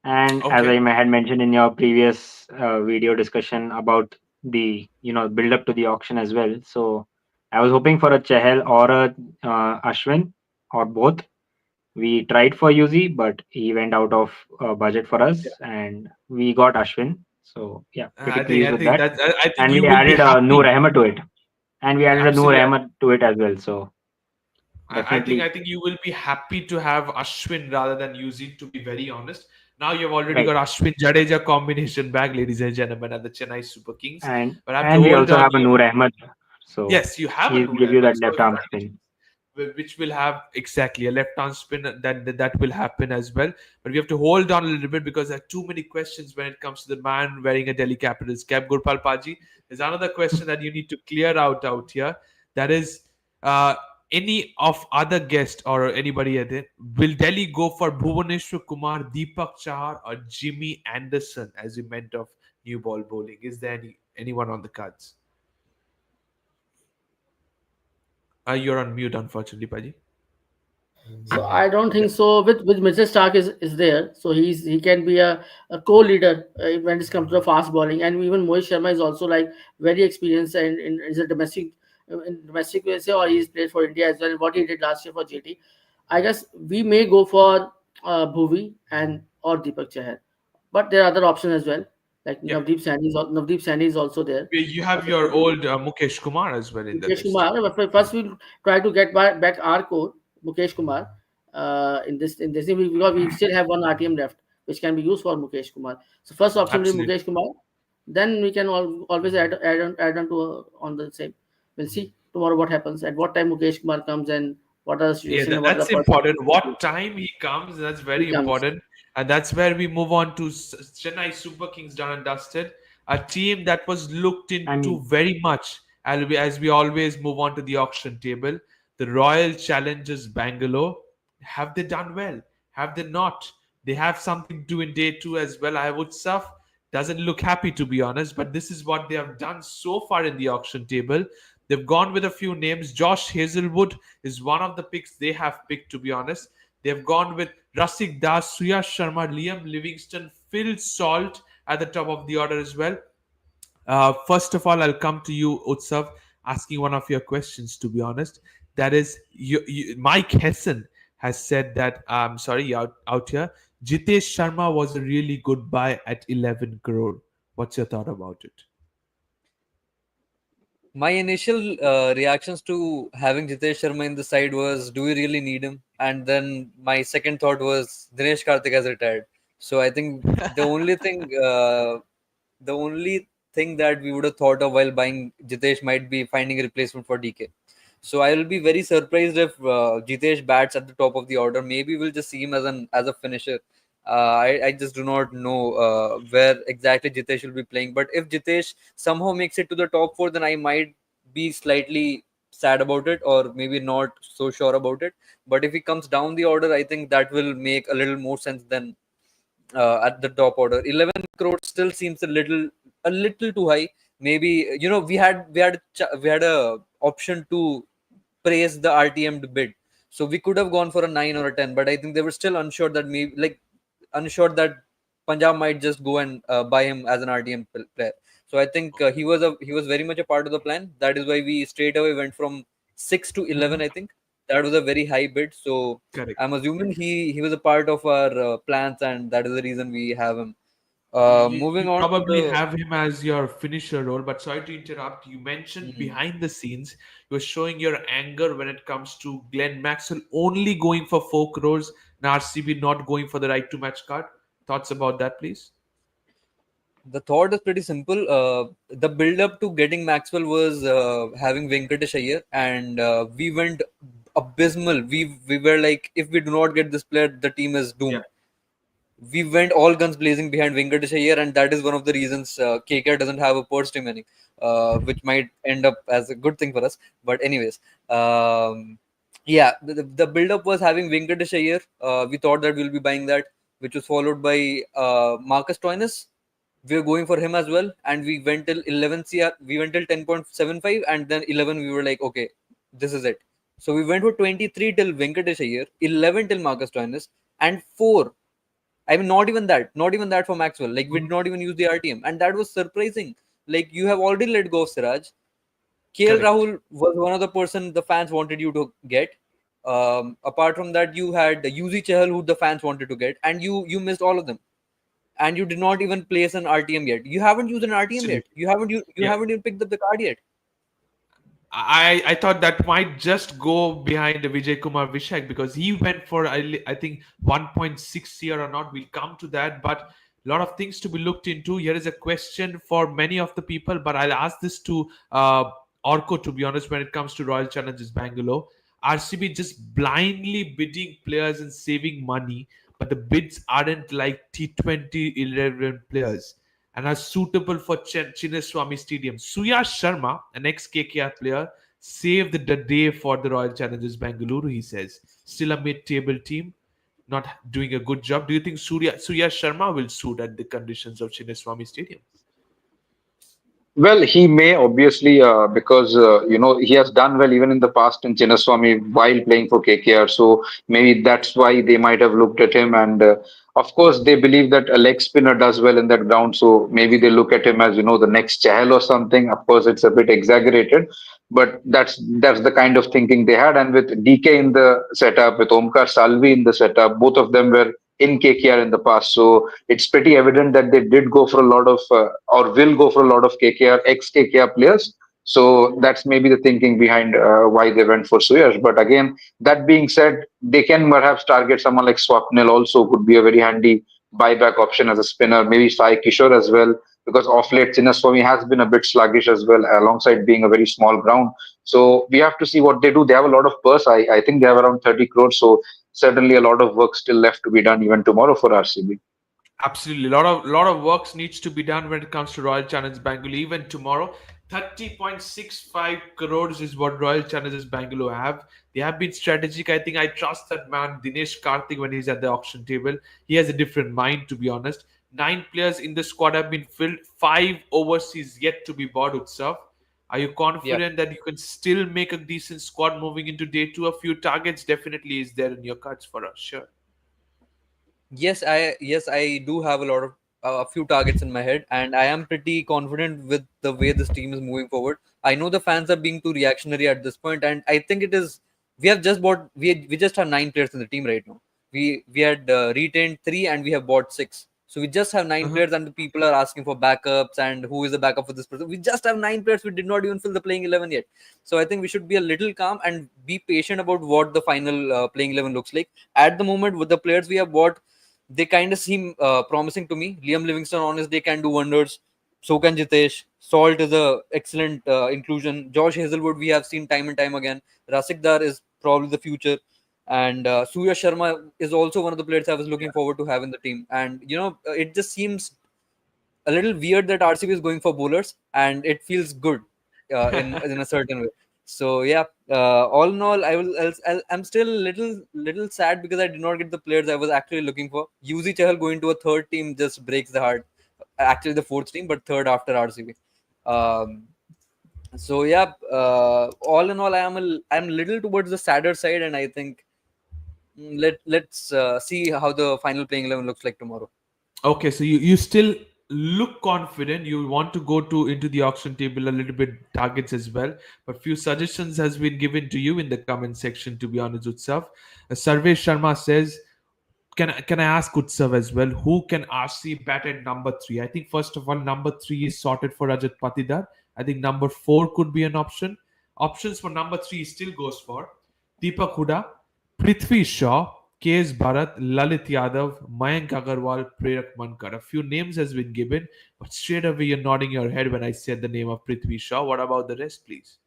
Speaker 6: And as
Speaker 1: Okay.
Speaker 6: I had mentioned in your previous video discussion about the build up to the auction as well, so I was hoping for a Chahal or a Ashwin or both. We tried for Yuzi, but he went out of budget for us, and we got Ashwin. So yeah, pretty
Speaker 1: I
Speaker 6: pleased with
Speaker 1: think
Speaker 6: that.
Speaker 1: that I think
Speaker 6: And
Speaker 1: you
Speaker 6: we
Speaker 1: will be
Speaker 6: added Noor
Speaker 1: happy.
Speaker 6: Ahmed to it. and we added a Noor
Speaker 1: Absolutely.
Speaker 6: Ahmed to it as well. So
Speaker 1: I think
Speaker 6: definitely
Speaker 1: you will be happy to have Ashwin rather than Yuzi, to be very honest. Now you've already
Speaker 6: right.
Speaker 1: got Ashwin Jadeja combination back, ladies and gentlemen, at the Chennai Super Kings. But I have to
Speaker 6: And we
Speaker 1: hold
Speaker 6: also
Speaker 1: on
Speaker 6: have a
Speaker 1: you.
Speaker 6: Noor Ahmed. So
Speaker 1: Yes, you have a
Speaker 6: he'll
Speaker 1: Noor
Speaker 6: give you
Speaker 1: Ahmed,
Speaker 6: that
Speaker 1: so
Speaker 6: left arm spin.
Speaker 1: which will have exactly a left arm spin that will happen as well. But we have to hold on a little bit because there are too many questions when it comes to the man wearing a Delhi Capitals cap. Gurpal Paji, there's another question that you need to clear out here. That is, uh, any of other guest or anybody at it, will Delhi go for Bhuvaneshwar Kumar, Deepak Chahar, or Jimmy Anderson as you meant of new ball bowling? Is there anyone on the cards? You're on mute, unfortunately, Paji.
Speaker 4: So I don't think so. With Mr. Stark is there, so he can be a co-leader when it comes to the fast bowling, and even Mohit Sharma is also like very experienced and is a domestic in domestic way, or he's played for India as well. What he did last year for JT, I guess we may go for Bhuvi and or Deepak Chahar, but there are other options as well. Like
Speaker 1: Yeah.
Speaker 4: Navdeep Saini is also there.
Speaker 1: You have your old Mukesh Kumar as well in the
Speaker 4: Mukesh
Speaker 1: list.
Speaker 4: Kumar. But first, we'll try to get back our core, Mukesh Kumar, in this thing, because we still have one RTM left, which can be used for Mukesh Kumar. So first option will be
Speaker 1: Absolutely.
Speaker 4: Mukesh Kumar. Then we can always add on to on the same. We'll see tomorrow what happens, at what time Mukesh Kumar comes, and what are the
Speaker 1: Yeah,
Speaker 4: situation, and what are
Speaker 1: that's
Speaker 4: the person
Speaker 1: important. What time he comes, that's
Speaker 4: he
Speaker 1: very
Speaker 4: comes.
Speaker 1: important. And that's where we move on to Chennai Super Kings done and dusted. A team that was looked
Speaker 6: I
Speaker 1: into
Speaker 6: mean,
Speaker 1: very much as we always move on to the auction table. The Royal Challengers Bangalore. Have they done well? Have they not? They have something to do in day two as well. I would Suf doesn't look happy, to be honest, but this is what they have done so far in the auction table. They've gone with a few names. Josh Hazelwood is one of the picks they have picked, to be honest. They've gone with Rasik Das, Suyash Sharma, Liam Livingston, Phil Salt at the top of the order as well. First of all, I'll come to you, Utsav, asking one of your questions, to be honest. That is, Mike Hessen has said that, sorry, out here, Jitesh Sharma was a really good buy at 11 crore. What's your thought about it?
Speaker 5: My initial reactions to having Jitesh Sharma in the side was, do we really need him? And then my second thought was, Dinesh Karthik has retired. So I think the only thing, the only thing that we would have thought of while buying Jitesh might be finding a replacement for DK. So I will be very surprised if Jitesh bats at the top of the order. Maybe we'll just see him as a finisher. I just do not know where exactly Jitesh will be playing. But if Jitesh somehow makes it to the top four, then I might be slightly sad about it, or maybe not so sure about it. But if he comes down the order, I think that will make a little more sense than at the top order. 11 crore still seems a little too high. Maybe we had a option to praise the RTM bid, so we could have gone for a 9 or a 10. But I think they were still unsure that maybe like unsure that Punjab might just go and buy him as an RTM player. So I think he was very much a part of the plan. That is why we straight away went from 6 to 11.
Speaker 1: Mhm.
Speaker 5: I think that was a very high bid. So
Speaker 1: Correct.
Speaker 5: I'm assuming he was a part of our plans, and that is the reason we have him.
Speaker 1: You
Speaker 5: Moving on to
Speaker 1: probably
Speaker 5: the
Speaker 1: have him as your finisher role, but sorry to interrupt. You mentioned
Speaker 5: Mhm.
Speaker 1: behind the scenes you were showing your anger when it comes to Glenn Maxwell only going for 4 crores and RCB not going for the right to match card. Thoughts about that, please?
Speaker 5: The thought is pretty simple. The build up to getting Maxwell was having Venkatesh Iyer, and we went abysmal. We were like, if we do not get this player, the team is
Speaker 1: Yeah.
Speaker 5: doomed. We went all guns blazing behind Venkatesh Iyer, and that is one of the reasons KKR doesn't have a purse remaining, which might end up as a good thing for us. But anyways, yeah, the build up was having Venkatesh Iyer. We thought that we'll be buying that, which was followed by Marcus Toynes. We were going for him as well, and we went till 11 CR. We went till 10.75, and then 11 we were like, okay, this is it. So we went for 23 till Venkatesh Iyer, 11 till Marcus Toynes, and 4. I mean, not even that for Maxwell. Like, we did not even use the RTM, and that was surprising. Like, you have already let go of Siraj. KL
Speaker 1: Correct.
Speaker 5: Rahul was one of the person the fans wanted you to get. Apart from that, you had Yuzi Chahal, who the fans wanted to get, and you missed all of them. And you did not even place an RTM yet. You haven't used an RTM yet.
Speaker 1: Absolutely.
Speaker 5: You
Speaker 1: Yeah.
Speaker 5: haven't even picked up the card yet.
Speaker 1: I thought that might just go behind Vijay Kumar Vishak because he went for I think 1.6 year or not. We'll come to that, but a lot of things to be looked into. Here is a question for many of the people, but I'll ask this to Orko, to be honest. When it comes to Royal Challengers Bangalore, RCB just blindly bidding players and saving money, but the bids aren't like T20 11 players and are suitable for Chinnaswamy Stadium. Suyash Sharma, an ex-KKR player, saved the day for the Royal Challengers Bangalore, he says. Still a mid-table team, not doing a good job. Do you think Suyash Sharma will suit at the conditions of Chinnaswamy Stadium?
Speaker 3: Well, he may obviously because he has done well even in the past in Chinnaswamy while playing for KKR. So maybe that's why they might have looked at him. And of course, they believe that a leg spinner does well in that ground. So maybe they look at him as the next Chahal or something. Of course, it's a bit exaggerated, but that's the kind of thinking they had. And with DK in the setup, with Omkar Salvi in the setup, both of them were in KKR in the past. So it's pretty evident that they did go for a lot of, or will go for a lot of KKR, ex KKR players. So that's maybe the thinking behind why they went for Suyash. But again, that being said, they can perhaps target someone like Swapnil also, could be a very handy buyback option as a spinner. Maybe Sai Kishore as well, because off late Chinnaswamy has been a bit sluggish as well, alongside being a very small ground. So we have to see what they do. They have a lot of purse. I think they have around 30 crores. So certainly a lot of work still left to be done even tomorrow for RCB.
Speaker 1: Absolutely, a lot of works needs to be done when it comes to Royal Challengers Bangalore. Even tomorrow, 30.65 crores is what Royal Challengers Bangalore have. They have been strategic. I think I trust that man, Dinesh Karthik, when he's at the auction table. He has a different mind, to be honest. 9 players in the squad have been filled. 5 overseas yet to be bought. Utsav, are you
Speaker 5: Yeah.
Speaker 1: confident that you can still make a decent squad moving into day two? A few targets definitely is there in your cards for us. Sure.
Speaker 5: Yes, I do have a few targets in my head, and I am pretty confident with the way this team is moving forward. I know the fans are being too reactionary at this point, and I think it is. We have just bought. We just have 9 players in the team right now. We had retained 3, and we have bought 6. So we just have 9 players, and the people are asking for backups and who is the backup for this person. We just have 9 players. We did not even fill the playing 11 yet. So I think we should be a little calm and be patient about what the final playing 11 looks like. At the moment, with the players we have bought, they kind of seem promising to me. Liam Livingston on his day can do wonders. So can Jitesh. Salt is a excellent inclusion. Josh Hazelwood we have seen time and time again. Rasik Dar is probably the future, and Surya Sharma is also one of the players I was looking forward to have in the team. And it just seems a little weird that RCB is going for bowlers, and it feels good in a certain way. So yeah, all in all, I'm still a little sad because I did not get the players I was actually looking for. UZ Chahal going to a third team just breaks the heart. Actually, the fourth team, but third after RCB. Um, so yeah, all in all, I'm little towards the sadder side, and I think let's see how the final playing 11 looks like tomorrow.
Speaker 1: Okay, so you still look confident. You want to go to into the auction table a little bit targets as well. But few suggestions has been given to you in the comment section. To be honest, Utsav, Sarvesh Sharma says, can I ask Utsav as well? Who can RC bat at number three? I think first of all, number three is sorted for Rajat Patidar. I think number four could be an option. Options for number three still goes for Deepak Huda, Prithvi Shaw, KS Bharat, Lalit Yadav, Mayank Agarwal, Prerak Mankar. A few names has been given, but straight away you're nodding your head when I said the name of Prithvi Shaw. What about the rest, please?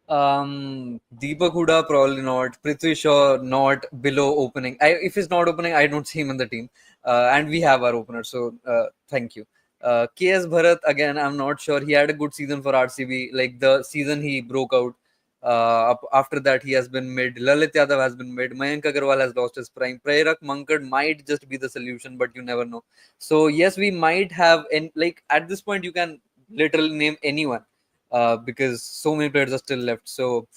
Speaker 5: Deepak Huda probably not. Prithvi Shaw not below opening. If he's not opening, I don't see him in the team. And we have our opener, so thank you. KS Bharat again, I'm not sure. He had a good season for RCB. Like the season he broke out. After that, he has been mid. Lalit Yadav has been mid. Mayank Agarwal has lost his prime. Prerak Mankad might just be the solution, but you never know. So yes, we might have. And like at this point, you can literally name anyone because so many players are still left. So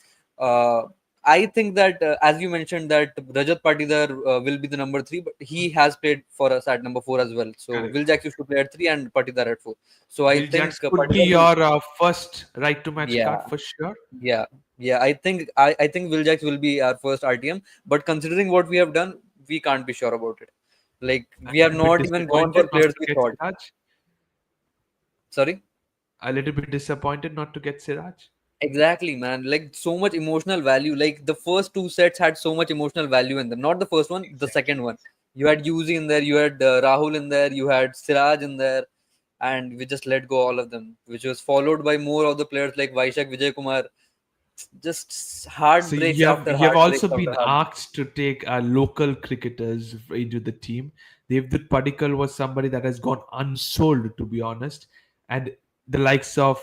Speaker 5: I think that, as you mentioned, that Rajat Patidar will be the number 3, but he has played for us at number 4 as well. So
Speaker 1: Correct.
Speaker 5: Will Jacks used to play at 3 and Patidar at 4. So I
Speaker 1: Will
Speaker 5: think
Speaker 1: Jacks could be
Speaker 5: Patidar will,
Speaker 1: your first right to match card
Speaker 5: yeah,
Speaker 1: for sure.
Speaker 5: yeah, yeah. I think Will Jacks will be our first RTM. But considering what we have done, we can't be sure about it. Like
Speaker 1: A
Speaker 5: we have
Speaker 1: little bit
Speaker 5: not even gone for
Speaker 1: disappointed not
Speaker 5: players
Speaker 1: to
Speaker 5: we
Speaker 1: get
Speaker 5: thought.
Speaker 1: Siraj.
Speaker 5: Sorry.
Speaker 1: A little bit disappointed not to get Siraj.
Speaker 5: Exactly, man. Like so much emotional value. Like the first two sets had so much emotional value in them. Not the first one, the
Speaker 1: Exactly.
Speaker 5: second one. You had Yuzi in there, you had Rahul in there, you had Siraj in there, and we just let go all of them, which was followed by more of the players like Vaishak, Vijay Kumar. Just
Speaker 1: So
Speaker 5: heartbreaks after
Speaker 1: you have
Speaker 5: heartbreaks
Speaker 1: also
Speaker 5: after
Speaker 1: been
Speaker 5: heartbreaks.
Speaker 1: asked to take local cricketers into the team. Devdutt Padikkal was somebody that has gone unsold, to be honest, and the likes of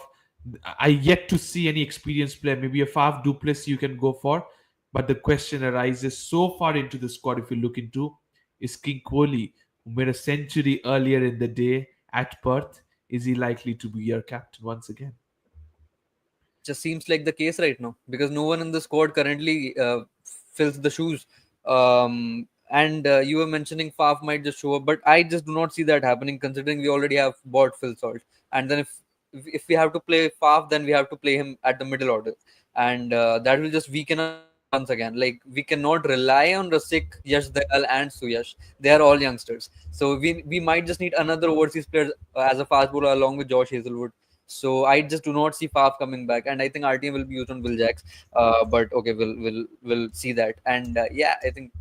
Speaker 1: I yet to see any experienced player. Maybe a Faf Duplessis you can go for, but the question arises so far into the squad. If you look into, is King Kohli, who made a century earlier in the day at Perth, is he likely to be your captain once again?
Speaker 5: Just seems like the case right now because no one in the squad currently fills the shoes. And you were mentioning Faf might just show up, but I just do not see that happening considering we already have bought Phil Salt. And then if we have to play Faf, then we have to play him at the middle order, and that will just weaken our squad once again. Like we cannot rely on Rasik, Yash Dayal, and Suyash. They are all youngsters, so we might just need another overseas player as a fast bowler along with Josh Hazelwood. So I just do not see Faf coming back, and I think RTM will be used on Will Jacks. But okay, we'll see that. And yeah, I think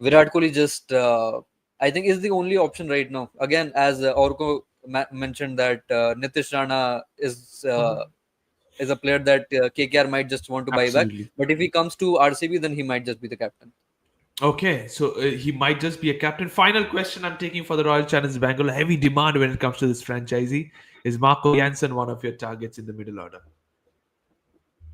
Speaker 5: Virat Kohli just I think is the only option right now. Again, as Orko mentioned that Nitish Rana is a player that KKR might just want to buy back.
Speaker 1: Absolutely.
Speaker 5: But if he comes to RCB, then he might just be the captain.
Speaker 1: Okay, so he might just be a captain. Final question I'm taking for the Royal Challengers Bangalore. Heavy demand when it comes to this franchisee. Is Marco Jansen one of your targets in the middle order?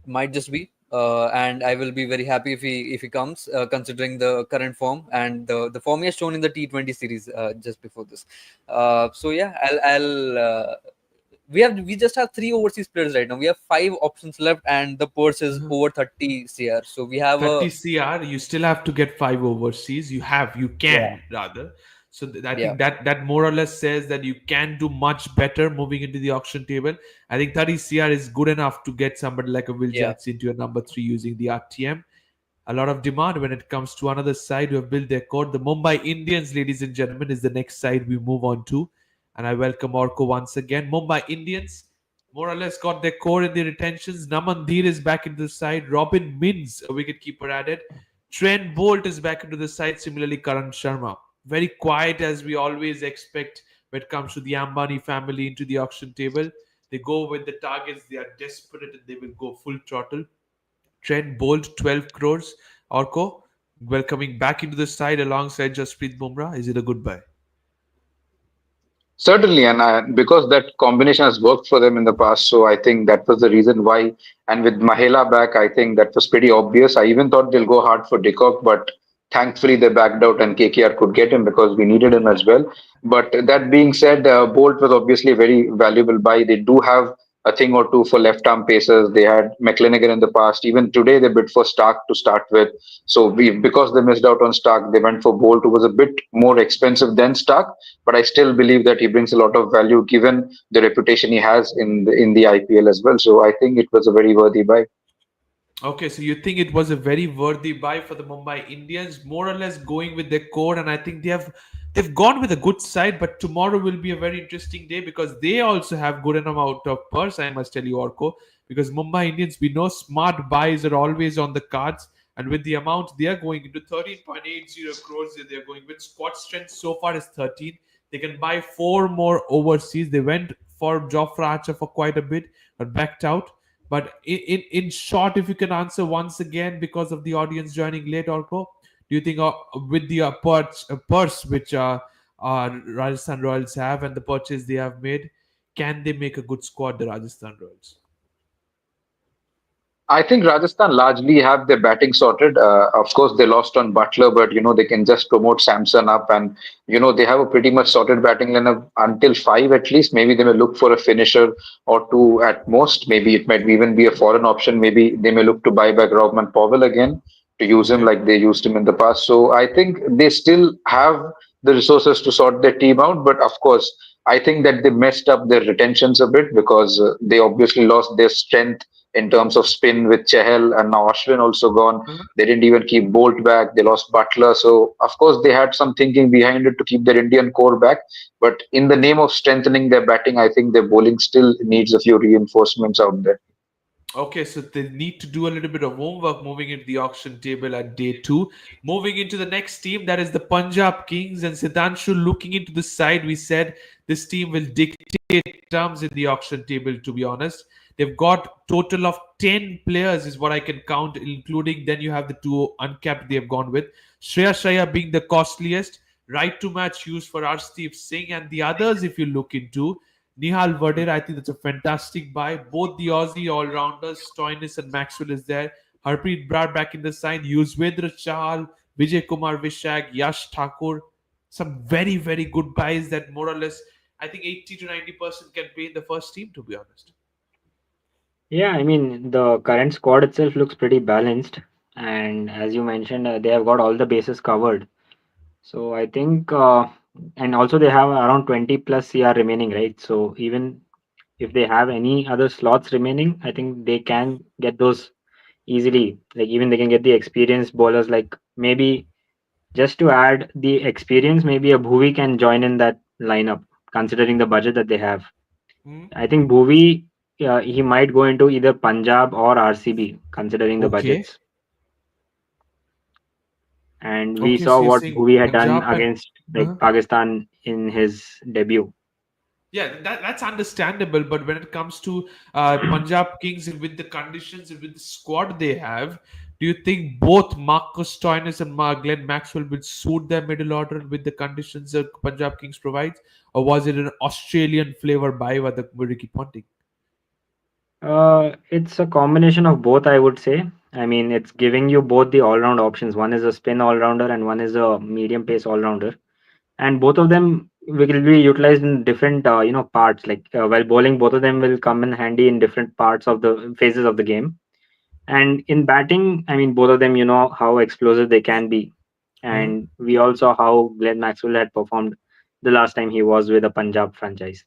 Speaker 5: Might just be. And I will be very happy if he comes, considering the current form and the form he has shown in the T20 series just before this. So yeah, we just have three overseas players right now. We have five options left, and the purse is
Speaker 1: Mhm.
Speaker 5: over 30 CR. So we have
Speaker 1: 30
Speaker 5: a
Speaker 1: CR, you still have to get five overseas. You
Speaker 5: yeah,
Speaker 1: can rather. So I
Speaker 5: yeah,
Speaker 1: think that more or less says that you can do much better moving into the auction table. I think 30 CR is good enough to get somebody like a Will
Speaker 5: yeah.
Speaker 1: Jacks into your number three using the RTM. A lot of demand when it comes to another side who have built their core. The Mumbai Indians, ladies and gentlemen, is the next side we move on to. And I welcome Orko once again. Mumbai Indians more or less got their core in the retentions. Naman Dheer is back into the side. Robin Mins, a wicketkeeper, added. Trent Bolt is back into the side. Similarly, Karan Sharma. Very quiet as we always expect when it comes to the Ambani family into the auction table. They go with the targets. They are desperate and they will go full throttle. Trent Bolt, 12 crores. Orko, welcoming back into the side alongside Jasprit Bumrah. Is it a good buy?
Speaker 3: Certainly, and because that combination has worked for them in the past, so I think that was the reason why. And with Mahela back, I think that was pretty obvious. I even thought they'll go hard for Dickok, but thankfully they backed out and KKR could get him because we needed him as well. But that being said, Bolt was obviously a very valuable buy. They do have a thing or two for left arm pacers. They had McLennigan in the past. Even today, they bid for Stark to start with. So because they missed out on Stark, they went for Bolt, who was a bit more expensive than Stark, but I still believe that he brings a lot of value given the reputation he has in the IPL as well. So I think it was a very worthy buy.
Speaker 1: Okay, so you think it was a very worthy buy for the Mumbai Indians, more or less going with their core, and I think they've gone with a good side. But tomorrow will be a very interesting day because they also have good amount of purse. I must tell you, Orko, because Mumbai Indians, we know smart buys are always on the cards, and with the amount they are going into 13.80 crores, that they're going with squad strength so far is 13. They can buy four more overseas. They went for Jofra Archer for quite a bit, but backed out. But in short, if you can answer once again because of the audience joining late, Orko, do you think with the purse which Rajasthan Royals have and the purchase they have made, can they make a good squad, the Rajasthan Royals?
Speaker 3: I think Rajasthan largely have their batting sorted. Of course, they lost on Butler, but they can just promote Samson up, and they have a pretty much sorted batting lineup until five at least. Maybe they may look for a finisher or two at most. Maybe it might even be a foreign option. Maybe they may look to buy back Rahman Powell again to use him
Speaker 1: Okay.
Speaker 3: like they used him in the past. So I think they still have the resources to sort their team out, but of course. I think that they messed up their retentions a bit because they obviously lost their strength in terms of spin with Chahal, and now Ashwin also gone. They didn't even keep Bolt back. They lost Butler. So, of course, they had some thinking behind it to keep their Indian core back. But in the name of strengthening their batting, I think their bowling still needs a few reinforcements out there.
Speaker 1: Okay, so they need to do a little bit of homework moving into the auction table at day two. Moving into the next team, that is the Punjab Kings. And Siddhanshu, looking into the side, we said this team will dictate terms in the auction table, to be honest. They've got total of 10 players is what I can count, including then you have the two uncapped they have gone with. Shreyas Iyer being the costliest, right to match used for Arshdeep Singh, and the others, if you look into, Nihal Vadir, I think that's a fantastic buy. Both the Aussie all-rounders, Stoinis and Maxwell is there. Harpreet Brar back in the side. Yuzvendra Chahal, Vijay Kumar Vishak, Yash Thakur. Some very, very good buys that more or less, I think 80 to 90% can play in the first team, to be honest.
Speaker 6: Yeah, I mean, the current squad itself looks pretty balanced. And as you mentioned, they have got all the bases covered. So I think, and also they have around 20 plus CR remaining, right? So even if they have any other slots remaining, I think they can get those easily. Like even they can get the experienced bowlers, like maybe just to add the experience, maybe a Bhuvi can join in that lineup, considering the budget that they have.
Speaker 1: Hmm?
Speaker 6: I think Bhuvi, he might go into either Punjab or RCB, considering the
Speaker 1: Okay.
Speaker 6: budgets. And we
Speaker 1: Okay,
Speaker 6: saw
Speaker 1: so you're
Speaker 6: what
Speaker 1: saying
Speaker 6: Bhuvi had done
Speaker 1: Punjab and
Speaker 6: against
Speaker 1: uh-huh.
Speaker 6: like Pakistan in his debut.
Speaker 1: Yeah, that's understandable. But when it comes to Punjab Kings with the conditions and with the squad they have, do you think both Marcus Stoinis and Glenn Maxwell will suit their middle order with the conditions that Punjab Kings provides, or was it an Australian flavor by the Ricky Ponting?
Speaker 6: It's a combination of both, I would say. I mean, it's giving you both the all-round options. One is a spin all-rounder and one is a medium pace all-rounder. And both of them will be utilized in different, parts. Like while bowling, both of them will come in handy in different parts of the phases of the game. And in batting, I mean, both of them, you know how explosive they can be.
Speaker 1: Huh?
Speaker 6: And we all saw how Glenn Maxwell had performed the last time he was with a Punjab franchise.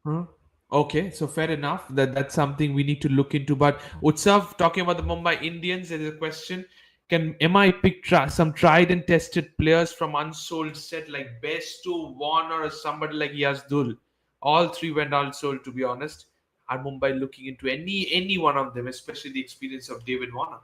Speaker 1: Huh? Okay, so fair enough. That's something we need to look into. But Utsav, talking about the Mumbai Indians, there is a question: can MI pick some tried and tested players from unsold set like Bestu, Warner, or somebody like Yazdul? All three went unsold. To be honest, are Mumbai looking into any one of them, especially the experience of David Warner?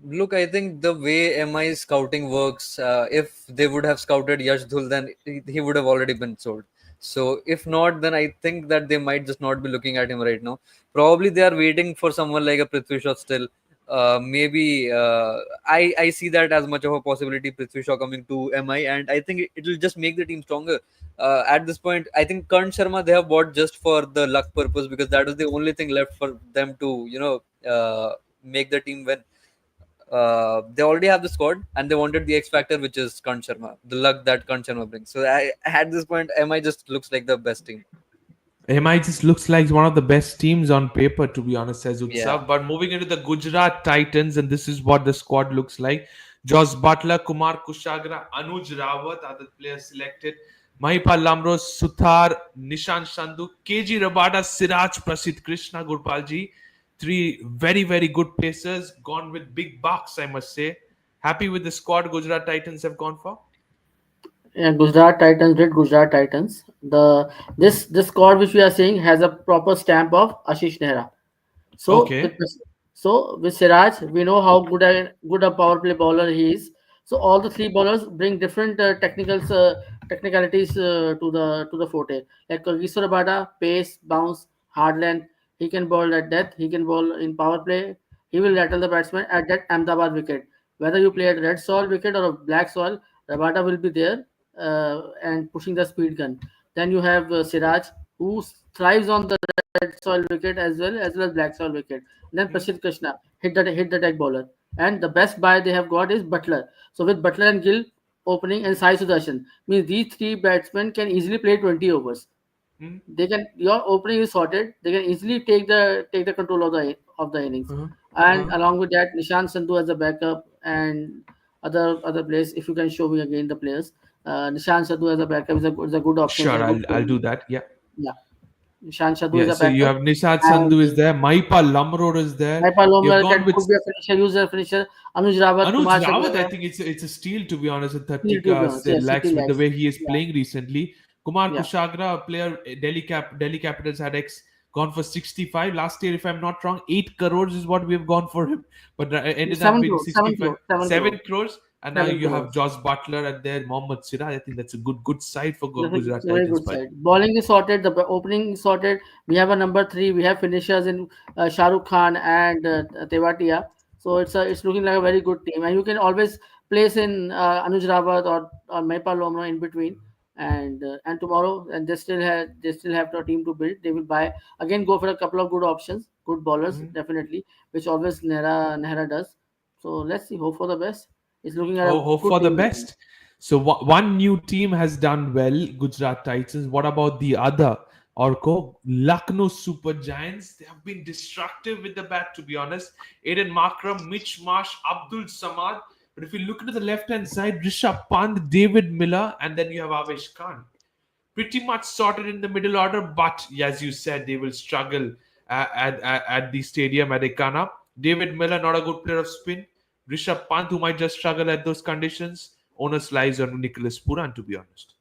Speaker 5: Look, I think the way MI scouting works, if they would have scouted Yash Dhul, then he would have already been sold. So if not, then I think that they might just not be looking at him right now. Probably they are waiting for someone like a Prithvi Shaw still. Maybe I see that as much of a possibility, Prithvi Shaw coming to MI, and I think it will just make the team stronger. At this point, I think Karn Sharma they have bought just for the luck purpose, because that was the only thing left for them to make the team win. They already have the squad and they wanted the X factor, which is Kant Sharma, the luck that Kant Sharma brings. So at this point, MI just looks like the best team.
Speaker 1: MI just looks like one of the best teams on paper, to be honest, says
Speaker 5: Yeah.
Speaker 1: Utsav. But moving into the Gujarat Titans, and this is what the squad looks like. Josh Butler, Kumar Kushagra, Anuj Rawat are the players selected. Mahipal Lamros, Suthar, Nishan Sandhu, KG Rabada, Siraj Prasidh, Krishna Gurpalji. Three very, very good pacers, gone with big bucks, I must say. Happy with the squad Gujarat Titans have gone for?
Speaker 4: Yeah, Gujarat Titans did Gujarat Titans. This squad which we are seeing has a proper stamp of Ashish Nehra. So
Speaker 1: Okay.
Speaker 4: with Siraj, we know how good a power play bowler he is. So all the three bowlers bring different technicalities to the forte. Like Giswar Bada, pace, bounce, hard length. He can bowl at depth. He can bowl in power play. He will rattle the batsman at that Ahmedabad wicket. Whether you play at red soil wicket or a black soil, Rabada will be there and pushing the speed gun. Then you have Siraj, who thrives on the red soil wicket as well as black soil wicket. Then
Speaker 1: Hmm?
Speaker 4: Prasidh Krishna hit the deck bowler. And the best buy they have got is Butler. So with Butler and Gill opening and Sai Sudarshan, means these three batsmen can easily play 20 overs.
Speaker 1: Hmm?
Speaker 4: They can your opening is sorted. They can easily take the control of the innings.
Speaker 1: Uh-huh.
Speaker 4: And
Speaker 1: Uh-huh.
Speaker 4: along with that, Nishant Sandhu as a backup and other players. If you can show me again the players, Nishant Sandhu as a backup is a good option. Is
Speaker 1: Sure,
Speaker 4: a good
Speaker 1: I'll
Speaker 4: player.
Speaker 1: do that. Yeah.
Speaker 4: Yeah, Nishant Sandhu is
Speaker 1: Yeah,
Speaker 4: a
Speaker 1: so you
Speaker 4: backup,
Speaker 1: have Nishad
Speaker 4: and
Speaker 1: Sandhu is there, Maipa Lamrod is there.
Speaker 4: Saipal
Speaker 1: You've
Speaker 4: Lomar
Speaker 1: gone with
Speaker 4: could be a finisher, user finisher. Anuj Rawat,
Speaker 1: Anuj
Speaker 4: Kumar
Speaker 1: Rawat. I
Speaker 4: Sagarwal,
Speaker 1: think it's a steal, to be honest, at 30
Speaker 4: Steel to be honest. Yes,
Speaker 1: lakhs
Speaker 4: 60
Speaker 1: with the
Speaker 4: lakhs.
Speaker 1: way he is
Speaker 4: Yeah,
Speaker 1: playing recently. Kumar
Speaker 4: yeah.
Speaker 1: Kushagra, a player Delhi Capitals had ex gone for 65. Last year, if I'm not wrong, 8 crores is what we have gone for him, but ended up
Speaker 4: 7
Speaker 1: being
Speaker 4: crores, 7
Speaker 1: 65,
Speaker 4: crores, 7
Speaker 1: 7
Speaker 4: crores,
Speaker 1: crores. And now
Speaker 4: 7
Speaker 1: you have
Speaker 4: crores.
Speaker 1: Josh Butler and there Mohammad Siraj. I think that's a good side for
Speaker 4: It's
Speaker 1: Gujarat
Speaker 4: a very
Speaker 1: Titans.
Speaker 4: good
Speaker 1: By
Speaker 4: side. Bowling is sorted. The opening is sorted. We have a number three. We have finishers in Shah Rukh Khan and Tewatia. So it's looking like a very good team. And you can always place in Anuj Rawat or Maipal Lomro in between. And tomorrow, and they still have a team to build. They will buy again. Go for a couple of good options, good bowlers
Speaker 1: Mhm.
Speaker 4: definitely, which always Nehra does. So let's see. Hope for the best. It's looking at a
Speaker 1: Hope
Speaker 4: good
Speaker 1: for the
Speaker 4: team building.
Speaker 1: best. So one new team has done well, Gujarat Titans. What about the other? Orko, Lucknow Super Giants. They have been destructive with the bat, to be honest. Aiden Markram, Mitch Marsh, Abdul Samad. But if you look at the left hand side, Rishabh Pant, David Miller, and then you have Avesh Khan. Pretty much sorted in the middle order, but as you said, they will struggle at the stadium at Ekana. David Miller, not a good player of spin. Rishabh Pant, who might just struggle at those conditions. Onus lies on Nicholas Puran, to be honest.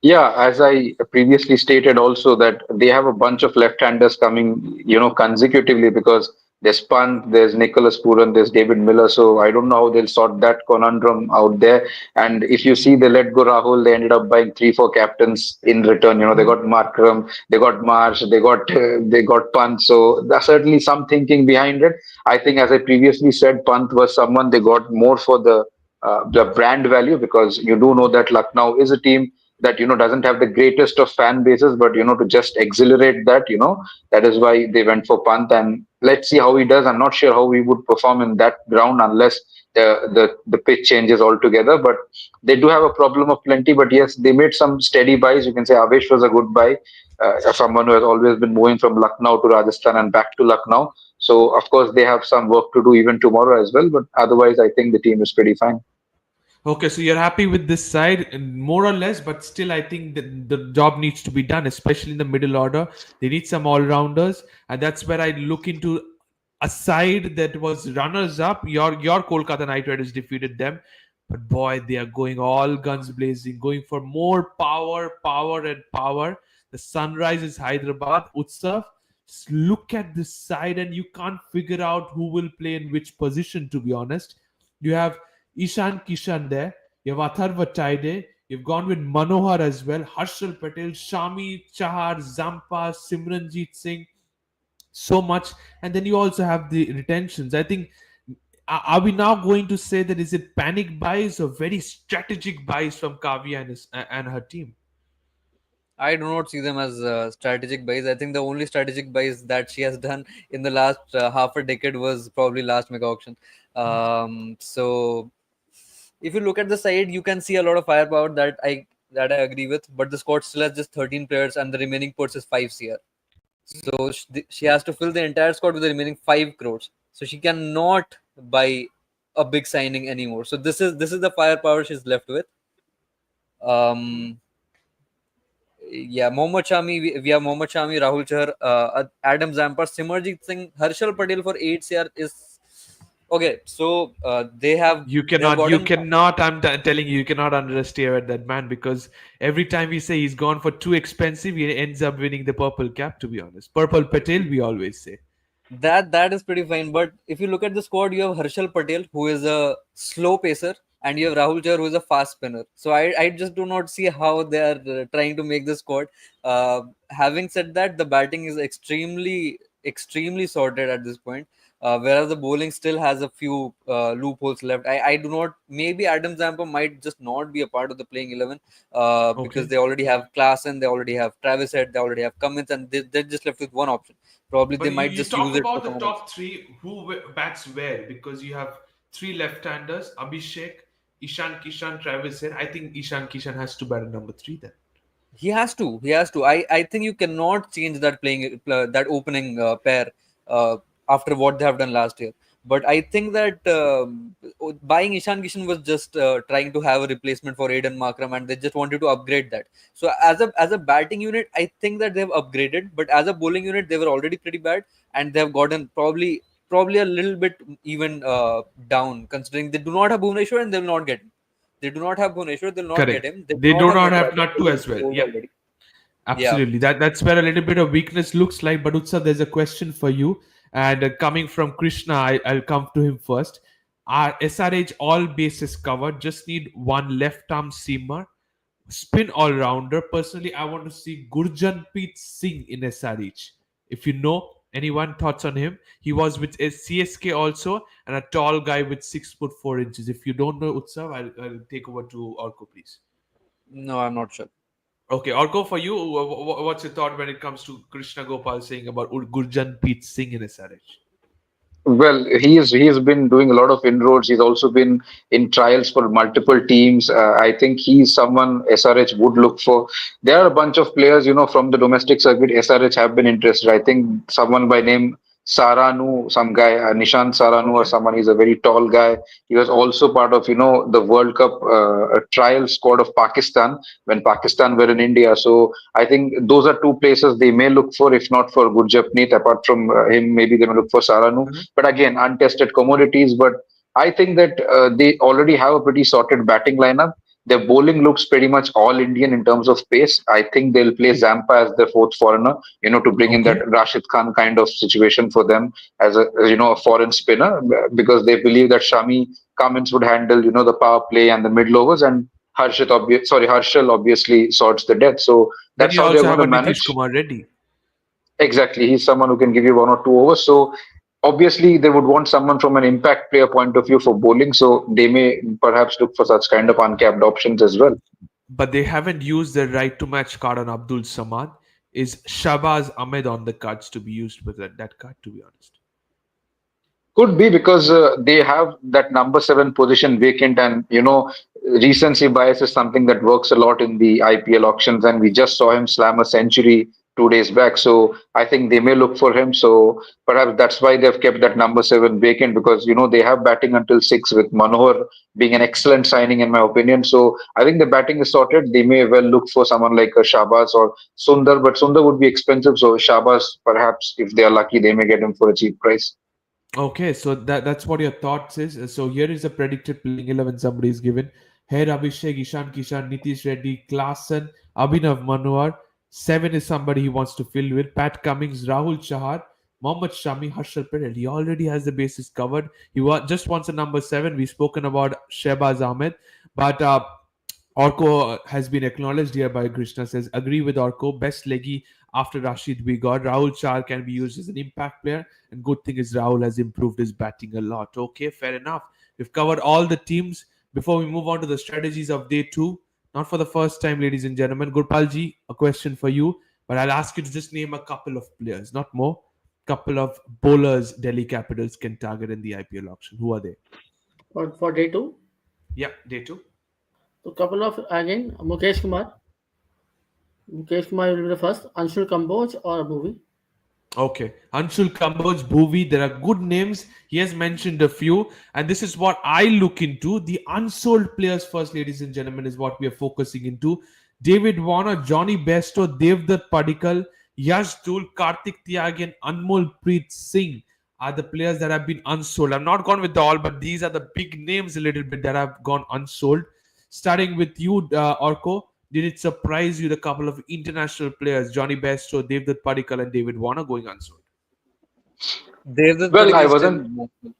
Speaker 3: Yeah, as I previously stated also that they have a bunch of left-handers coming, consecutively because there's Pant, there's Nicholas Puran, there's David Miller. So I don't know how they'll sort that conundrum out there. And if you see they let go Rahul, they ended up buying three, four captains in return. They got Markram, they got Marsh, they got Pant. So there's certainly some thinking behind it. I think, as I previously said, Pant was someone they got more for the brand value because you do know that Lucknow is a team that doesn't have the greatest of fan bases, but to just exhilarate that, that is why they went for Pant. And let's see how he does. I'm not sure how he would perform in that ground unless the pitch changes altogether. But they do have a problem of plenty. But yes, they made some steady buys. You can say Avesh was a good buy, someone who has always been moving from Lucknow to Rajasthan and back to Lucknow. So of course they have some work to do even tomorrow as well. But otherwise, I think the team is pretty fine.
Speaker 1: Okay, so you're happy with this side, and more or less, but still, I think that the job needs to be done, especially in the middle order. They need some all rounders, and that's where I look into a side that was runners up. Your Kolkata Knight Riders defeated them, but boy, they are going all guns blazing, going for more power, power, and power. The Sunrise is Hyderabad, Utsav. Just look at this side, and you can't figure out who will play in which position. To be honest, you have Ishan Kishan there. You have Atharva Taide. You've gone with Manohar as well. Harshal Patel, Shami Chahar, Zampa, Simranjeet Singh. So much. And then you also have the retentions. I think, are we now going to say that is it panic buys or very strategic buys from Kavya and her team?
Speaker 5: I do not see them as strategic buys. I think the only strategic buys that she has done in the last half a decade was probably last mega auction. So if you look at the side, you can see a lot of firepower that I agree with. But the squad still has just 13 players, and the remaining purse is 5 CR. So she has to fill the entire squad with the remaining 5 crores. So she cannot buy a big signing anymore. So this is the firepower she's left with. Um, yeah, Mohammad Shami, we have Mohammad Shami, Rahul Chahar, Adam Zampa, Simarjeet Singh, Harshal Patel for 8 CR is okay. So
Speaker 1: You
Speaker 5: they have
Speaker 1: cannot, you
Speaker 5: gotten.
Speaker 1: cannot, telling you, you cannot underestimate that man because every time we say he's gone for too expensive, he ends up winning the purple cap, to be honest. Purple Patel, we always say.
Speaker 5: That is pretty fine. But if you look at the squad, you have Harshal Patel, who is a slow pacer, and you have Rahul Chahar, who is a fast spinner. So I just do not see how they are trying to make the squad. Having said that, the batting is extremely sorted at this point. Whereas the bowling still has a few loopholes left. I do not. Maybe Adam Zampa might just not be a part of the playing 11 because
Speaker 1: Okay.
Speaker 5: they already have Klaasen, they already have Travis Head, they already have Cummins, and they're just left with one option. Probably they
Speaker 1: But
Speaker 5: might
Speaker 1: you
Speaker 5: just use
Speaker 1: talk
Speaker 5: it for
Speaker 1: about the
Speaker 5: someone else.
Speaker 1: top three who bats where because you have three left-handers: Abhishek, Ishan Kishan, Travis here. I think Ishan Kishan has to bat at number three then.
Speaker 5: He has to. He has to. I think you cannot change that opening pair after what they have done last year. But I think that buying Ishan Kishan was just trying to have a replacement for Aiden Markram, and they just wanted to upgrade that. So as a batting unit, I think that they've upgraded. But as a bowling unit, they were already pretty bad, and they have gotten probably a little bit even down, considering they do not have Bhuvneshwar and they will not get him. They do not have Bhuvneshwar, they'll not get
Speaker 1: Correct.
Speaker 5: him. They do
Speaker 1: They
Speaker 5: not
Speaker 1: do
Speaker 5: have
Speaker 1: not have
Speaker 5: Natarajan,
Speaker 1: Nattu
Speaker 5: who is
Speaker 1: as well.
Speaker 5: old
Speaker 1: Yep.
Speaker 5: already. Yeah.
Speaker 1: Absolutely. That's where a little bit of weakness looks like. But Utsav, there's a question for you. And coming from Krishna, I'll come to him first. Our SRH all bases covered. Just need one left arm seamer, spin all rounder. Personally, I want to see Gurjanpreet Singh in SRH. If you know anyone, thoughts on him? He was with CSK also, and a tall guy with 6 foot 4 inches. If you don't know Utsav, I'll take over to Orko, please.
Speaker 5: No, I'm not sure.
Speaker 1: Okay, Orko, for you, what's your thought when it comes to Krishna Gopal saying about Gurjanpreet Singh in SRH?
Speaker 3: Well, he has been doing a lot of inroads. He's also been in trials for multiple teams. I think he's someone SRH would look for. There are a bunch of players, from the domestic circuit. SRH have been interested. I think someone by name Saranu, some guy, Nishant Saranu or
Speaker 1: Okay.
Speaker 3: someone. He's a very tall guy. He was also part of, the World Cup trial squad of Pakistan when Pakistan were in India. So I think those are two places they may look for, if not for Gurjapneet. Apart from him, maybe they may look for Saranu.
Speaker 1: Mhm.
Speaker 3: But again, untested commodities. But I think that they already have a pretty sorted batting lineup. Their bowling looks pretty much all Indian in terms of pace. I think they'll play Zampa as their fourth foreigner, to bring in
Speaker 1: Okay.
Speaker 3: that Rashid Khan kind of situation for them as a foreign spinner, because they believe that Shami Cummins would handle, the power play and the middle overs, and Harshal obviously sorts the death. So
Speaker 1: Then
Speaker 3: that's
Speaker 1: you
Speaker 3: how they're
Speaker 1: also
Speaker 3: going
Speaker 1: have
Speaker 3: to
Speaker 1: a Nitish
Speaker 3: manage.
Speaker 1: Kumar Reddy.
Speaker 3: Exactly. He's someone who can give you 1 or 2 overs. So obviously they would want someone from an impact player point of view for bowling. So they may perhaps look for such kind of uncapped options as well.
Speaker 1: But they haven't used the right to match card on Abdul Samad. Is Shabaz Ahmed on the cards to be used with that card, to be honest?
Speaker 3: Could be because they have that number 7 position vacant, and recency bias is something that works a lot in the IPL auctions. And we just saw him slam a century 2 days back, so I think they may look for him. So perhaps that's why they've kept that number 7 vacant, because they have batting until 6 with Manohar being an excellent signing in my opinion. So I think the batting is sorted. They may well look for someone like a Shabaz or Sundar, but Sundar would be expensive. So Shabaz, perhaps if they are lucky, they may get him for a cheap price.
Speaker 1: Okay, so that's what your thoughts is. So here is a predicted playing 11 somebody is given. Here Abhishek, Ishan Kishan, Nitish Reddy, Klassen, Abhinav Manohar. 7 is somebody he wants to fill with. Pat Cummings, Rahul Chahar, Mohammad Shami, Harshal Patel. He already has the bases covered. Just wants a number 7. We've spoken about Shehbaz Ahmed. But Orko has been acknowledged here by Krishna, says, agree with Orko. Best leggy after Rashid we got. Rahul Char can be used as an impact player. And good thing is Rahul has improved his batting a lot. Okay, fair enough. We've covered all the teams. Before we move on to the strategies of day 2, not for the first time, ladies and gentlemen, Gurpalji, a question for you. But I'll ask you to just name a couple of players, not more. Couple of bowlers Delhi Capitals can target in the IPL auction. Who are they?
Speaker 4: For day two.
Speaker 1: Yeah, day 2.
Speaker 4: So couple of again Mukesh Kumar. Mukesh Kumar will be the first. Anshul Kamboj or Bhuvi.
Speaker 1: Okay. Anshul Kamboj, Bhuvi, there are good names. He has mentioned a few. And this is what I look into. The unsold players first, ladies and gentlemen, is what we are focusing into. David Warner, Johnny Besto, Devdutt Padikkal, Yash Dul, Karthik Tyagi, and Anmol Preet Singh are the players that have been unsold. I've not gone with all, but these are the big names a little bit that have gone unsold. Starting with you, Orko, did it surprise you the couple of international players, Johnny Bairstow, Devdutt Padikkal, and David Warner going unsold?
Speaker 5: Devdutt
Speaker 3: Well, I
Speaker 5: Padikkal still
Speaker 3: wasn't.
Speaker 5: national.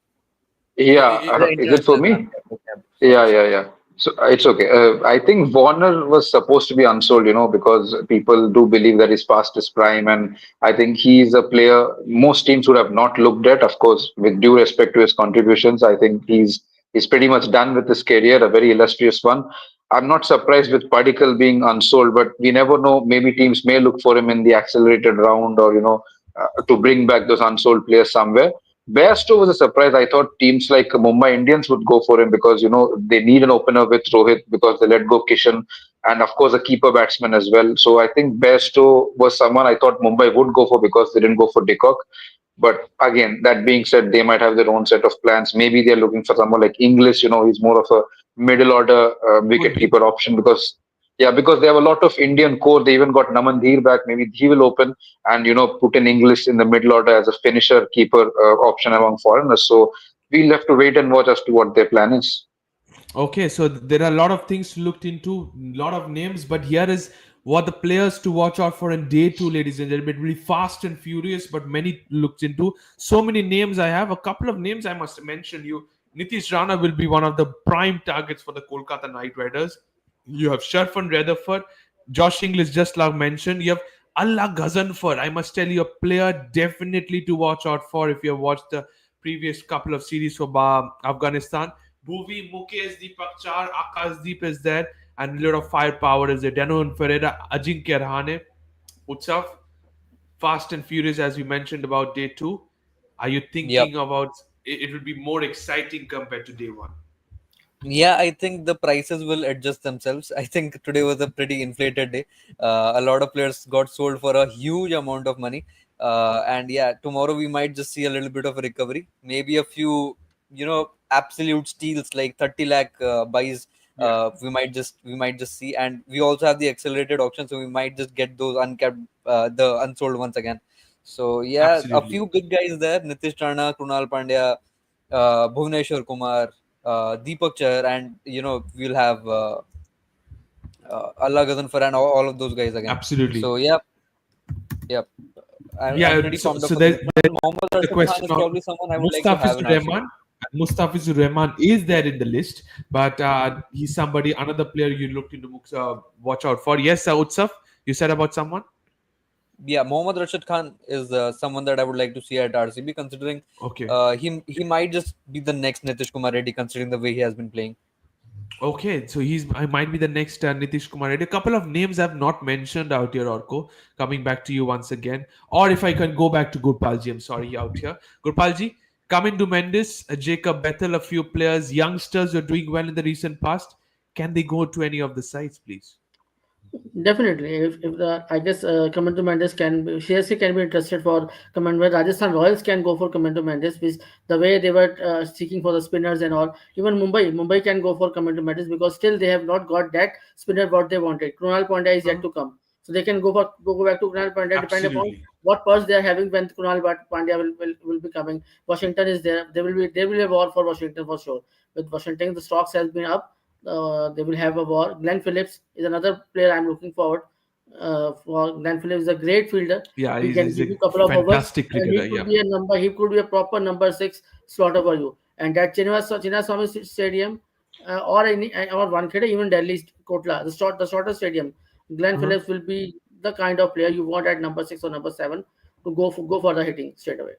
Speaker 3: Yeah,
Speaker 5: The
Speaker 3: is it for
Speaker 5: international
Speaker 3: me?
Speaker 5: sorry,
Speaker 3: Yeah,
Speaker 5: sorry.
Speaker 3: yeah, yeah. So it's okay. I think Warner was supposed to be unsold, because people do believe that he's past his prime, and I think he's a player most teams would have not looked at. Of course, with due respect to his contributions, I think he's pretty much done with his career, a very illustrious one. I'm not surprised with Padikkal being unsold, but we never know. Maybe teams may look for him in the accelerated round, or to bring back those unsold players somewhere. Bairstow was a surprise. I thought teams like Mumbai Indians would go for him because they need an opener with Rohit because they let go Kishan, and of course a keeper batsman as well. So I think Bairstow was someone I thought Mumbai would go for because they didn't go for Dickok. But again, that being said, they might have their own set of plans. Maybe they're looking for someone like English. He's more of a middle order
Speaker 1: Could
Speaker 3: wicket
Speaker 1: be.
Speaker 3: keeper option because. Yeah, because they have a lot of Indian core. They even got Naman Dheer back. Maybe he will open and put in English in the middle order as a finisher keeper option among foreigners. So we'll have to wait and watch as to what their plan is.
Speaker 1: Okay, so there are a lot of things looked into, lot of names, but here is what the players to watch out for in day two, ladies and gentlemen. Really fast and furious, but many looked into. So many names I have. A couple of names I must mention you. Nitish Rana will be one of the prime targets for the Kolkata Knight Riders. You have Sharfan Rutherford, Josh Inglis, just like mentioned. You have Allah Ghazanfar. I must tell you, a player definitely to watch out for if you have watched the previous couple of series for Afghanistan. Bhuvi, Mukesh, Deepak Char, Akashdeep is there, and a lot of firepower is there. Danon Ferreira, Ajinkya Rahane, Utsav, fast and furious as you mentioned about day two. Are you
Speaker 5: Yep.
Speaker 1: thinking about it will be more exciting compared to day one?
Speaker 5: Yeah, I think the prices will adjust themselves. I think today was a pretty inflated day. A lot of players got sold for a huge amount of money. And yeah, tomorrow we might just see a little bit of a recovery. Maybe a few, absolute steals like 30 lakh buys.
Speaker 1: Yeah,
Speaker 5: We might just see, and we also have the accelerated auction, so we might just get those uncapped, the unsold ones again. So yeah, a
Speaker 1: absolutely.
Speaker 5: few big guys there: Nitish Rana, Krunal Pandya, Bhuvneshwar Kumar, Deepak Chahar, and we'll have Allah Ghazanfar and all of those guys again.
Speaker 1: Absolutely.
Speaker 5: So yeah, yeah, I'm
Speaker 1: Yeah,
Speaker 5: pretty
Speaker 1: so
Speaker 5: pumped up
Speaker 1: so
Speaker 5: for this
Speaker 1: there's
Speaker 5: one. Mohammad
Speaker 1: the
Speaker 5: Rashid Khan
Speaker 1: question
Speaker 5: is
Speaker 1: of
Speaker 5: probably someone I would like to have in
Speaker 1: Mustafizur
Speaker 5: RCB.
Speaker 1: Rahman. Mustafizur Rahman is there in the list, but he's somebody, another player you looked into, watch out for. Yes, Utsaf, you said about someone?
Speaker 5: Yeah, Mohammad Rashid Khan is someone that I would like to see at RCB, considering
Speaker 1: Okay.
Speaker 5: he might just be the next Nitish Kumar Reddy, considering the way he has been playing.
Speaker 1: Okay, so I might be the next Nitish Kumar Reddy. A couple of names I've not mentioned out here, Orko. Coming back to you once again, or if I can go back to Gurpalji, I'm sorry, out here. Gurpalji, coming to Mendes, Jacob Bethel, a few players, youngsters who are doing well in the recent past. Can they go to any of the sites, please?
Speaker 4: Definitely, if the I guess Commando Mendes can be, CSK can be interested for Commando. Rajasthan Royals can go for Commando Mendes, which the way they were seeking for the spinners and all. Even Mumbai can go for Commando Mendes because still they have not got that spinner what they wanted. Krunal Pandya is yet
Speaker 1: Uh-huh.
Speaker 4: to come, so they can go back to Krunal Pandya depending upon
Speaker 1: Absolutely.
Speaker 4: what purse they are having when Pandya will be coming. Washington is there. There will be a war for Washington for sure. With Washington, the stocks has been up. They will have a war. Glenn Phillips is another player I'm looking forward for. Glenn Phillips is a great fielder.
Speaker 1: Yeah,
Speaker 4: He
Speaker 1: he's,
Speaker 4: can
Speaker 1: he's
Speaker 4: give
Speaker 1: a
Speaker 4: you a couple of overs,
Speaker 1: fantastic
Speaker 4: and
Speaker 1: cricketer. Yeah.
Speaker 4: he could be a proper number six slot over you. And that Chinnaswamy Stadium or Wankhede, even Delhi Kotla, the shorter stadium. Glenn
Speaker 1: Uh-huh.
Speaker 4: Phillips will be the kind of player you want at number six or number seven to go for the hitting straight away.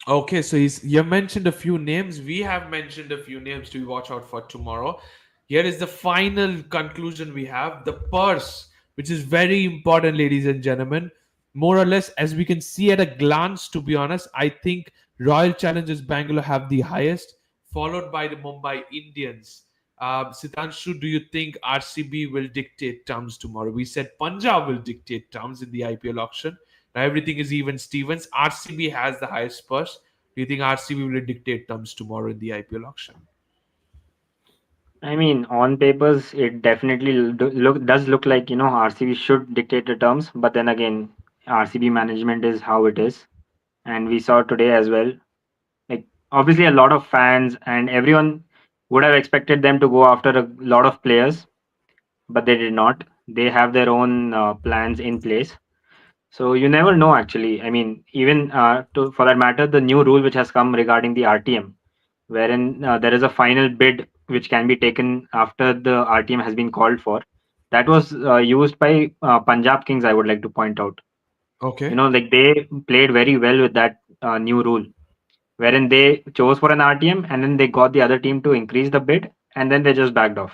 Speaker 1: Okay, so you mentioned a few names. We have mentioned a few names to watch out for tomorrow. Here is the final conclusion we have: the purse, which is very important, ladies and gentlemen. More or less, as we can see at a glance, to be honest, I think Royal Challengers Bangalore have the highest, followed by the Mumbai Indians. Sitanshu, do you think RCB will dictate terms tomorrow? We said Punjab will dictate terms in the IPL auction. Now everything is even Stevens. RCB has the highest purse. Do you think RCB will dictate terms tomorrow in the IPL auction?
Speaker 6: I mean, on papers, it definitely does look like RCB should dictate the terms, but then again, RCB management is how it is, and we saw today as well. Like obviously, a lot of fans and everyone would have expected them to go after a lot of players, but they did not. They have their own plans in place, so you never know. Actually, I mean, even for that matter, the new rule which has come regarding the RTM, wherein there is a final bid which can be taken after the RTM has been called for. That was used by Punjab Kings, I would like to point out.
Speaker 1: Okay.
Speaker 6: Like they played very well with that new rule, wherein they chose for an RTM and then they got the other team to increase the bid and then they just backed off.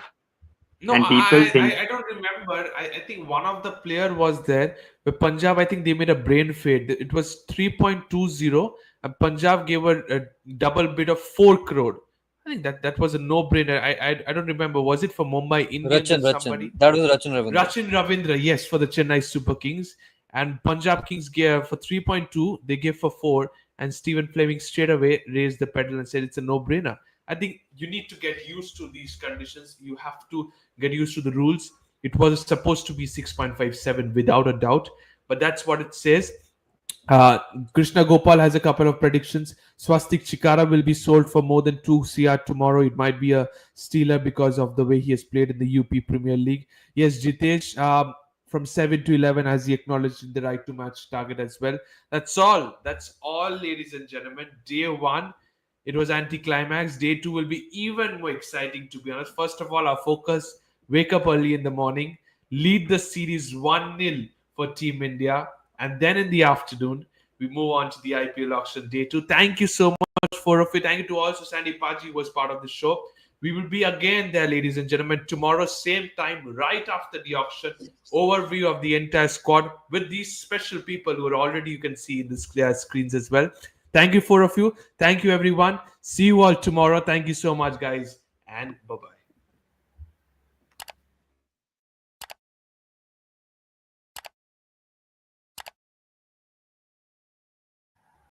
Speaker 1: No,
Speaker 6: And people think,
Speaker 1: I don't remember. I think one of the player was there. But Punjab, I think they made a brain fade. It was 3.20, and Punjab gave a double bid of 4 crore. I think that was a no-brainer. I don't remember. Was it for Mumbai Indians or
Speaker 5: Rachin.
Speaker 1: somebody?
Speaker 5: That was Rachin Ravindra.
Speaker 1: Rachin Ravindra, yes, for the Chennai Super Kings. And Punjab Kings gave for 3.2, they gave for 4, and Stephen Fleming straight away raised the pedal and said it's a no-brainer. I think you need to get used to these conditions. You have to get used to the rules. It was supposed to be 6.57 without a doubt, but that's what it says. Uh, Krishna Gopal has a couple of predictions. Swastik Chikara will be sold for more than 2 CR tomorrow. It might be a stealer because of the way he has played in the UP Premier League. Yes, Jitesh, from 7 to 11, as he acknowledged in the right to match target as well. That's all. That's all, ladies and gentlemen. Day one, it was anticlimax. Day two will be even more exciting, to be honest. First of all, our focus: wake up early in the morning, lead the series 1-0 for Team India, and then in the afternoon, we move on to the IPL auction day two. Thank you so much, four of you. Thank you to also Sandy Paji, who was part of the show. We will be again there, ladies and gentlemen, tomorrow, same time, right after the auction. Overview of the entire squad with these special people who are already, you can see in the screens as well. Thank you, four of you. Thank you, everyone. See you all tomorrow. Thank you so much, guys, and bye bye.